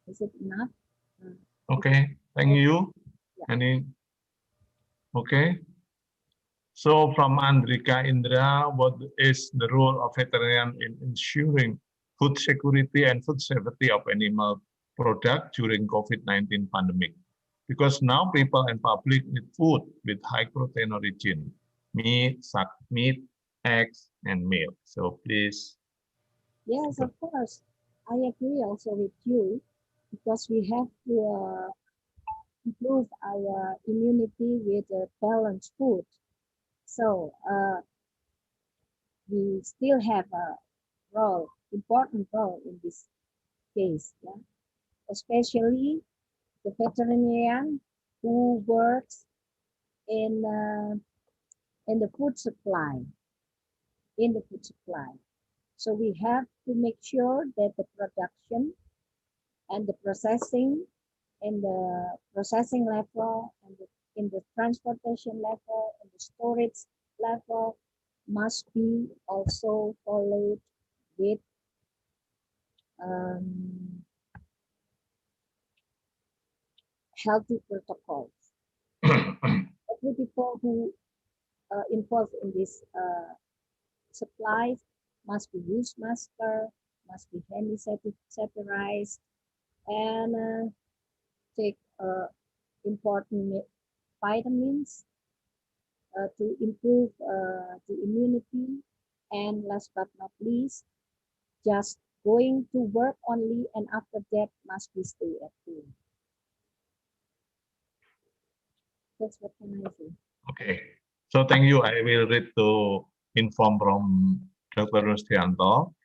Is it enough? Okay, thank you. Yeah. Okay. So from Andrika Indra, what is the role of veterinarian in ensuring food security and food safety of animal product during COVID-19 pandemic? Because now people and public need food with high protein origin, meat, eggs, and milk. So please. Yes, of course. I agree also with you, because we have to improve our immunity with balanced food. So we still have a role, important role in this case, yeah? Especially the veterinarian who works in the food supply, So we have to make sure that the production and the processing in the processing level and in the transportation level and the storage level must be also followed with healthy protocols. Every people who involved in this supplies must be use masker, must be sanitized, and take important vitamins to improve the immunity. And last but not least, just going to work only, and after that must be stay at home. That's what can I say. Okay. So thank you. I will read to inform from Dr. Rustianto.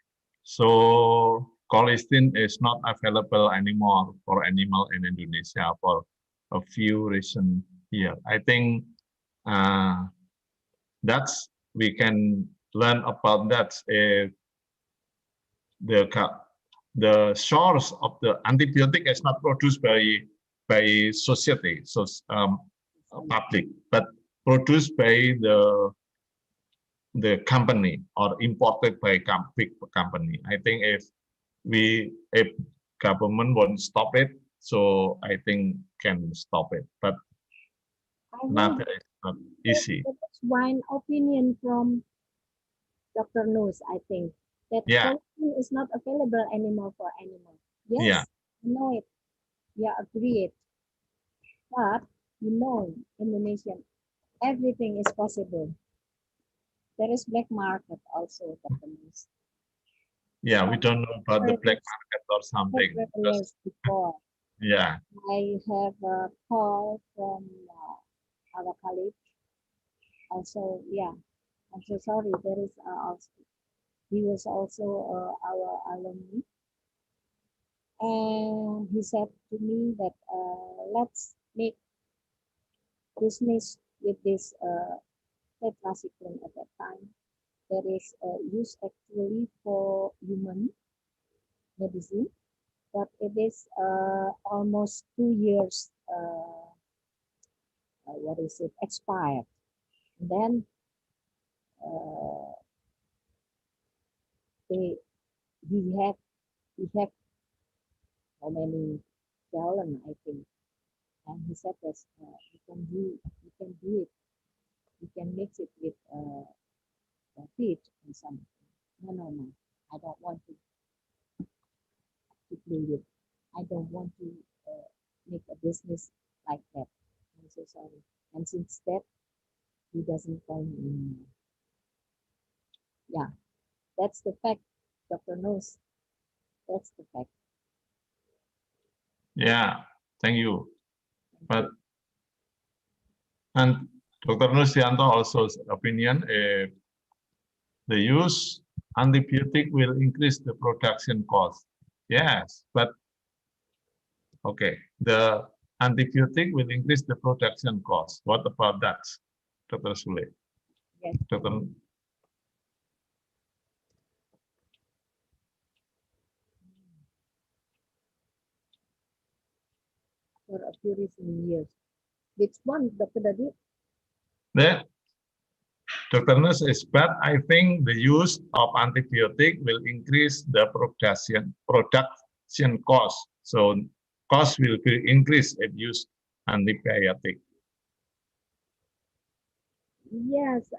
So colistin is not available anymore for animal in Indonesia for a few reasons here. I think that's we can learn about that if the source of the antibiotic is not produced by society, so public, but produced by the company or imported by big company. I think if government won't stop it, so I think can stop it, but not it's not easy. That's one opinion from Dr. Nus, I think, that Yeah. colistin is not available anymore for animals. Yes, Yeah. I know it. Yeah, agreed. But Indonesian, everything is possible. There is black market also, Dr. Nus. Yeah, we don't know about the black market or something. Years before, Yeah. I have a call from our colleague. Also, yeah, I'm so sorry. There is also, he was also our alumni, and he said to me that let's make business with this tetracycline at that time. There is use actually for human medicine, but it is almost 2 years. What is it? Expired. And then they he had how many gallon, I think, and he said that you can do it, you can mix it with feed and something. No, I don't want to play with. I don't want to make a business like that. I'm so sorry. And since that, he doesn't call me anymore. Yeah, that's the fact. Dr. knows. That's the fact. Yeah, thank you. But and Dr. Nusianto also's opinion, the use antibiotic will increase the production cost. Yes, but okay, the antibiotic will increase the production cost. What about that, Dr. Sule? Yes. Dr. For a few recent years. Which one, Dr. Dadi? The Dr. Nus is bad. I think the use of antibiotic will increase the production cost. So cost will be increased if use antibiotic. Yes.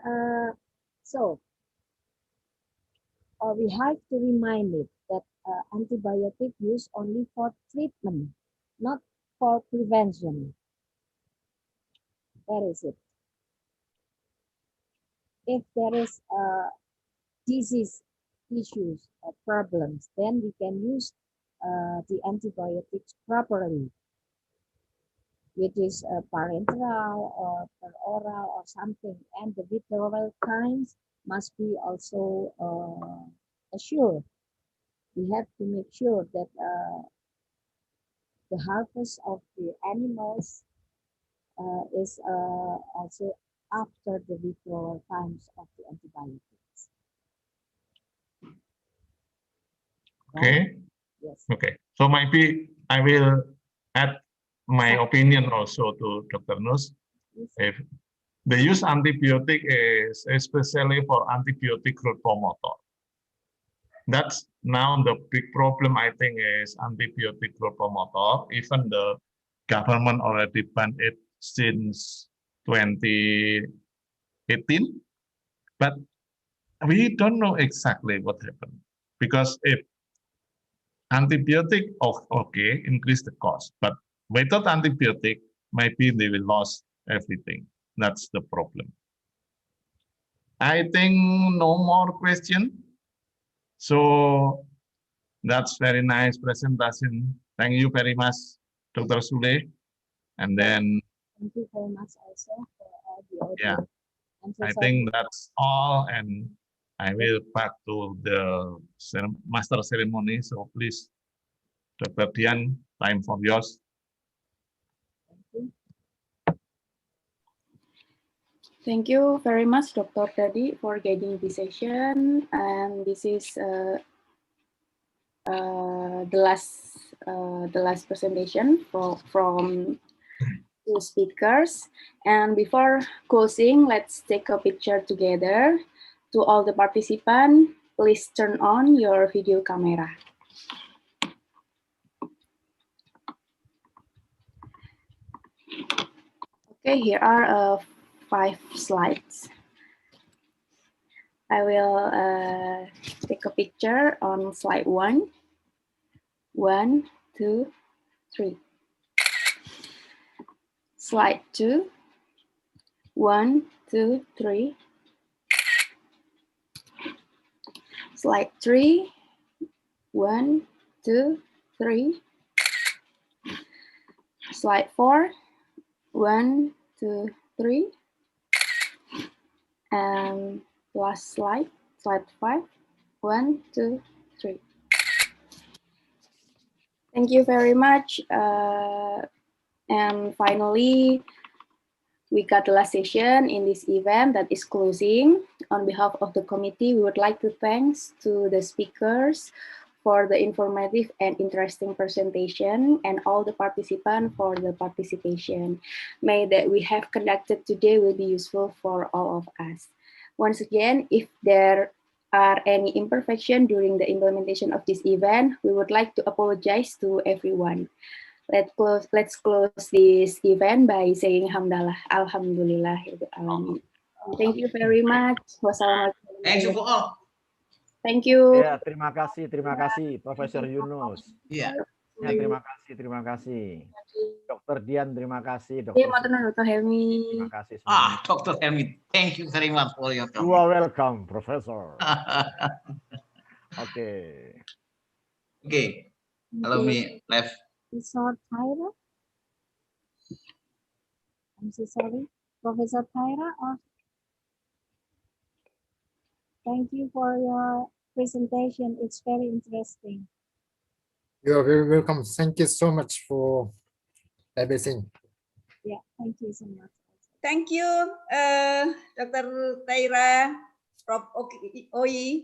So we have to remind it that antibiotic use only for treatment, not for prevention. That is it. If there is disease issues or problems, then we can use the antibiotics properly, which is parenteral or peroral or something, and the withdrawal times must be also assured. We have to make sure that the harvest of the animals is also after the withdrawal times of the antibiotics. Okay. Right? Yes. Okay. So maybe I will add my opinion also to Dr. Nus. Yes. If the use antibiotic is especially for antibiotic growth promoter. That's now the big problem, I think, is antibiotic growth promoter. Even the government already banned it since 2018, but we don't know exactly what happened. Because if antibiotic, okay, increase the cost, but without antibiotic, maybe they will lose everything. That's the problem. I think no more question. So That's very nice presentation. Thank you very much, Dr. Sule. And then, Thank you very much also for all the audio. yeah, I'm so I sorry. think that's all. And I will back to the master ceremony. So please, Dr. Dian, time for yours. Thank you very much, Dr. Teddy, for guiding this session. And this is the last presentation from two speakers. And before closing, let's take a picture together. To all the participants, please turn on your video camera. Okay, here are 5 slides. I will take a picture on slide 1. 1, 2, 3. Slide 2. 1, 2, 3. Slide 3. 1, 2, 3. Slide 4. 1, 2, 3. And last slide, slide 5. 1, 2, 3. Thank you very much. And finally, we got the last session in this event that is closing. On behalf of the committee, we would like to thanks to the speakers for the informative and interesting presentation and all the participants for the participation. May that we have conducted today will be useful for all of us. Once again, if there are any imperfection during the implementation of this event, we would like to apologize to everyone. Let's close this event by saying hamdalah, alhamdulillah. Thank you very much. Wassalamualaikum. Thank you for all. Thank you. Ya, terima kasih Profesor Yunus. Iya. Ya, terima kasih. Dr. Dian, terima kasih. Iya, Dr. Helmi. Terima kasih semua. Dr. Helmi, thank you very much for your You are welcome, Professor. Oke. Okay. Allow me left. Professor Tyra? I'm so sorry. Professor Tyra, thank you for your presentation. It's very interesting. You are very welcome. Thank you so much for everything. Yeah, thank you so much. Thank you, Dr. Taira, Prof. Oi.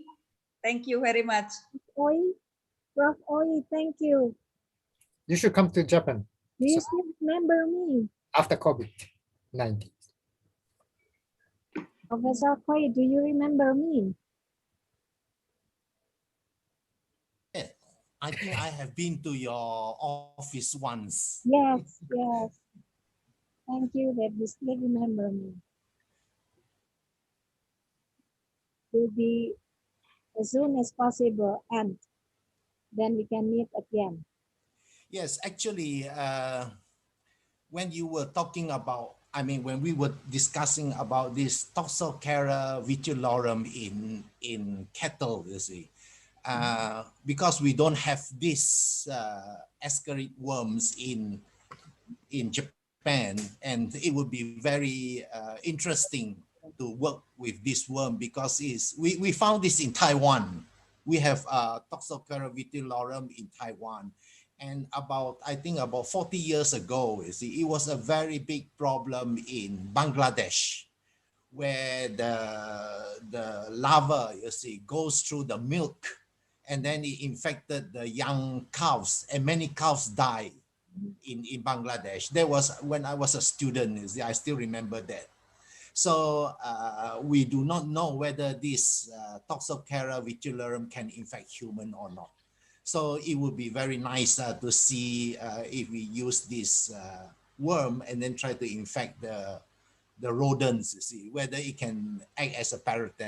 Thank you very much. Oi, Prof. Oi, thank you. You should come to Japan. Do you still remember me? After COVID-19. Professor Koi, do you remember me? I think I have been to your office once. Yes, yes. Thank you that you still remember me. Will be as soon as possible, and then we can meet again. Yes, actually, when you were talking about, when we were discussing about this Toxocara vitilorum in cattle, you see, because we don't have this ascarid worms in Japan, and it would be very interesting to work with this worm because we found this in Taiwan. We have Toxocara vitilorum in Taiwan. And I think about 40 years ago, you see, it was a very big problem in Bangladesh, where the larva, you see, goes through the milk, and then it infected the young cows, and many cows died in Bangladesh. There was when I was a student, you see, I still remember that. So we do not know whether this Toxocara vitilorum can infect human or not. So it would be very nice to see if we use this worm and then try to infect the rodents, you see, whether it can act as a parasite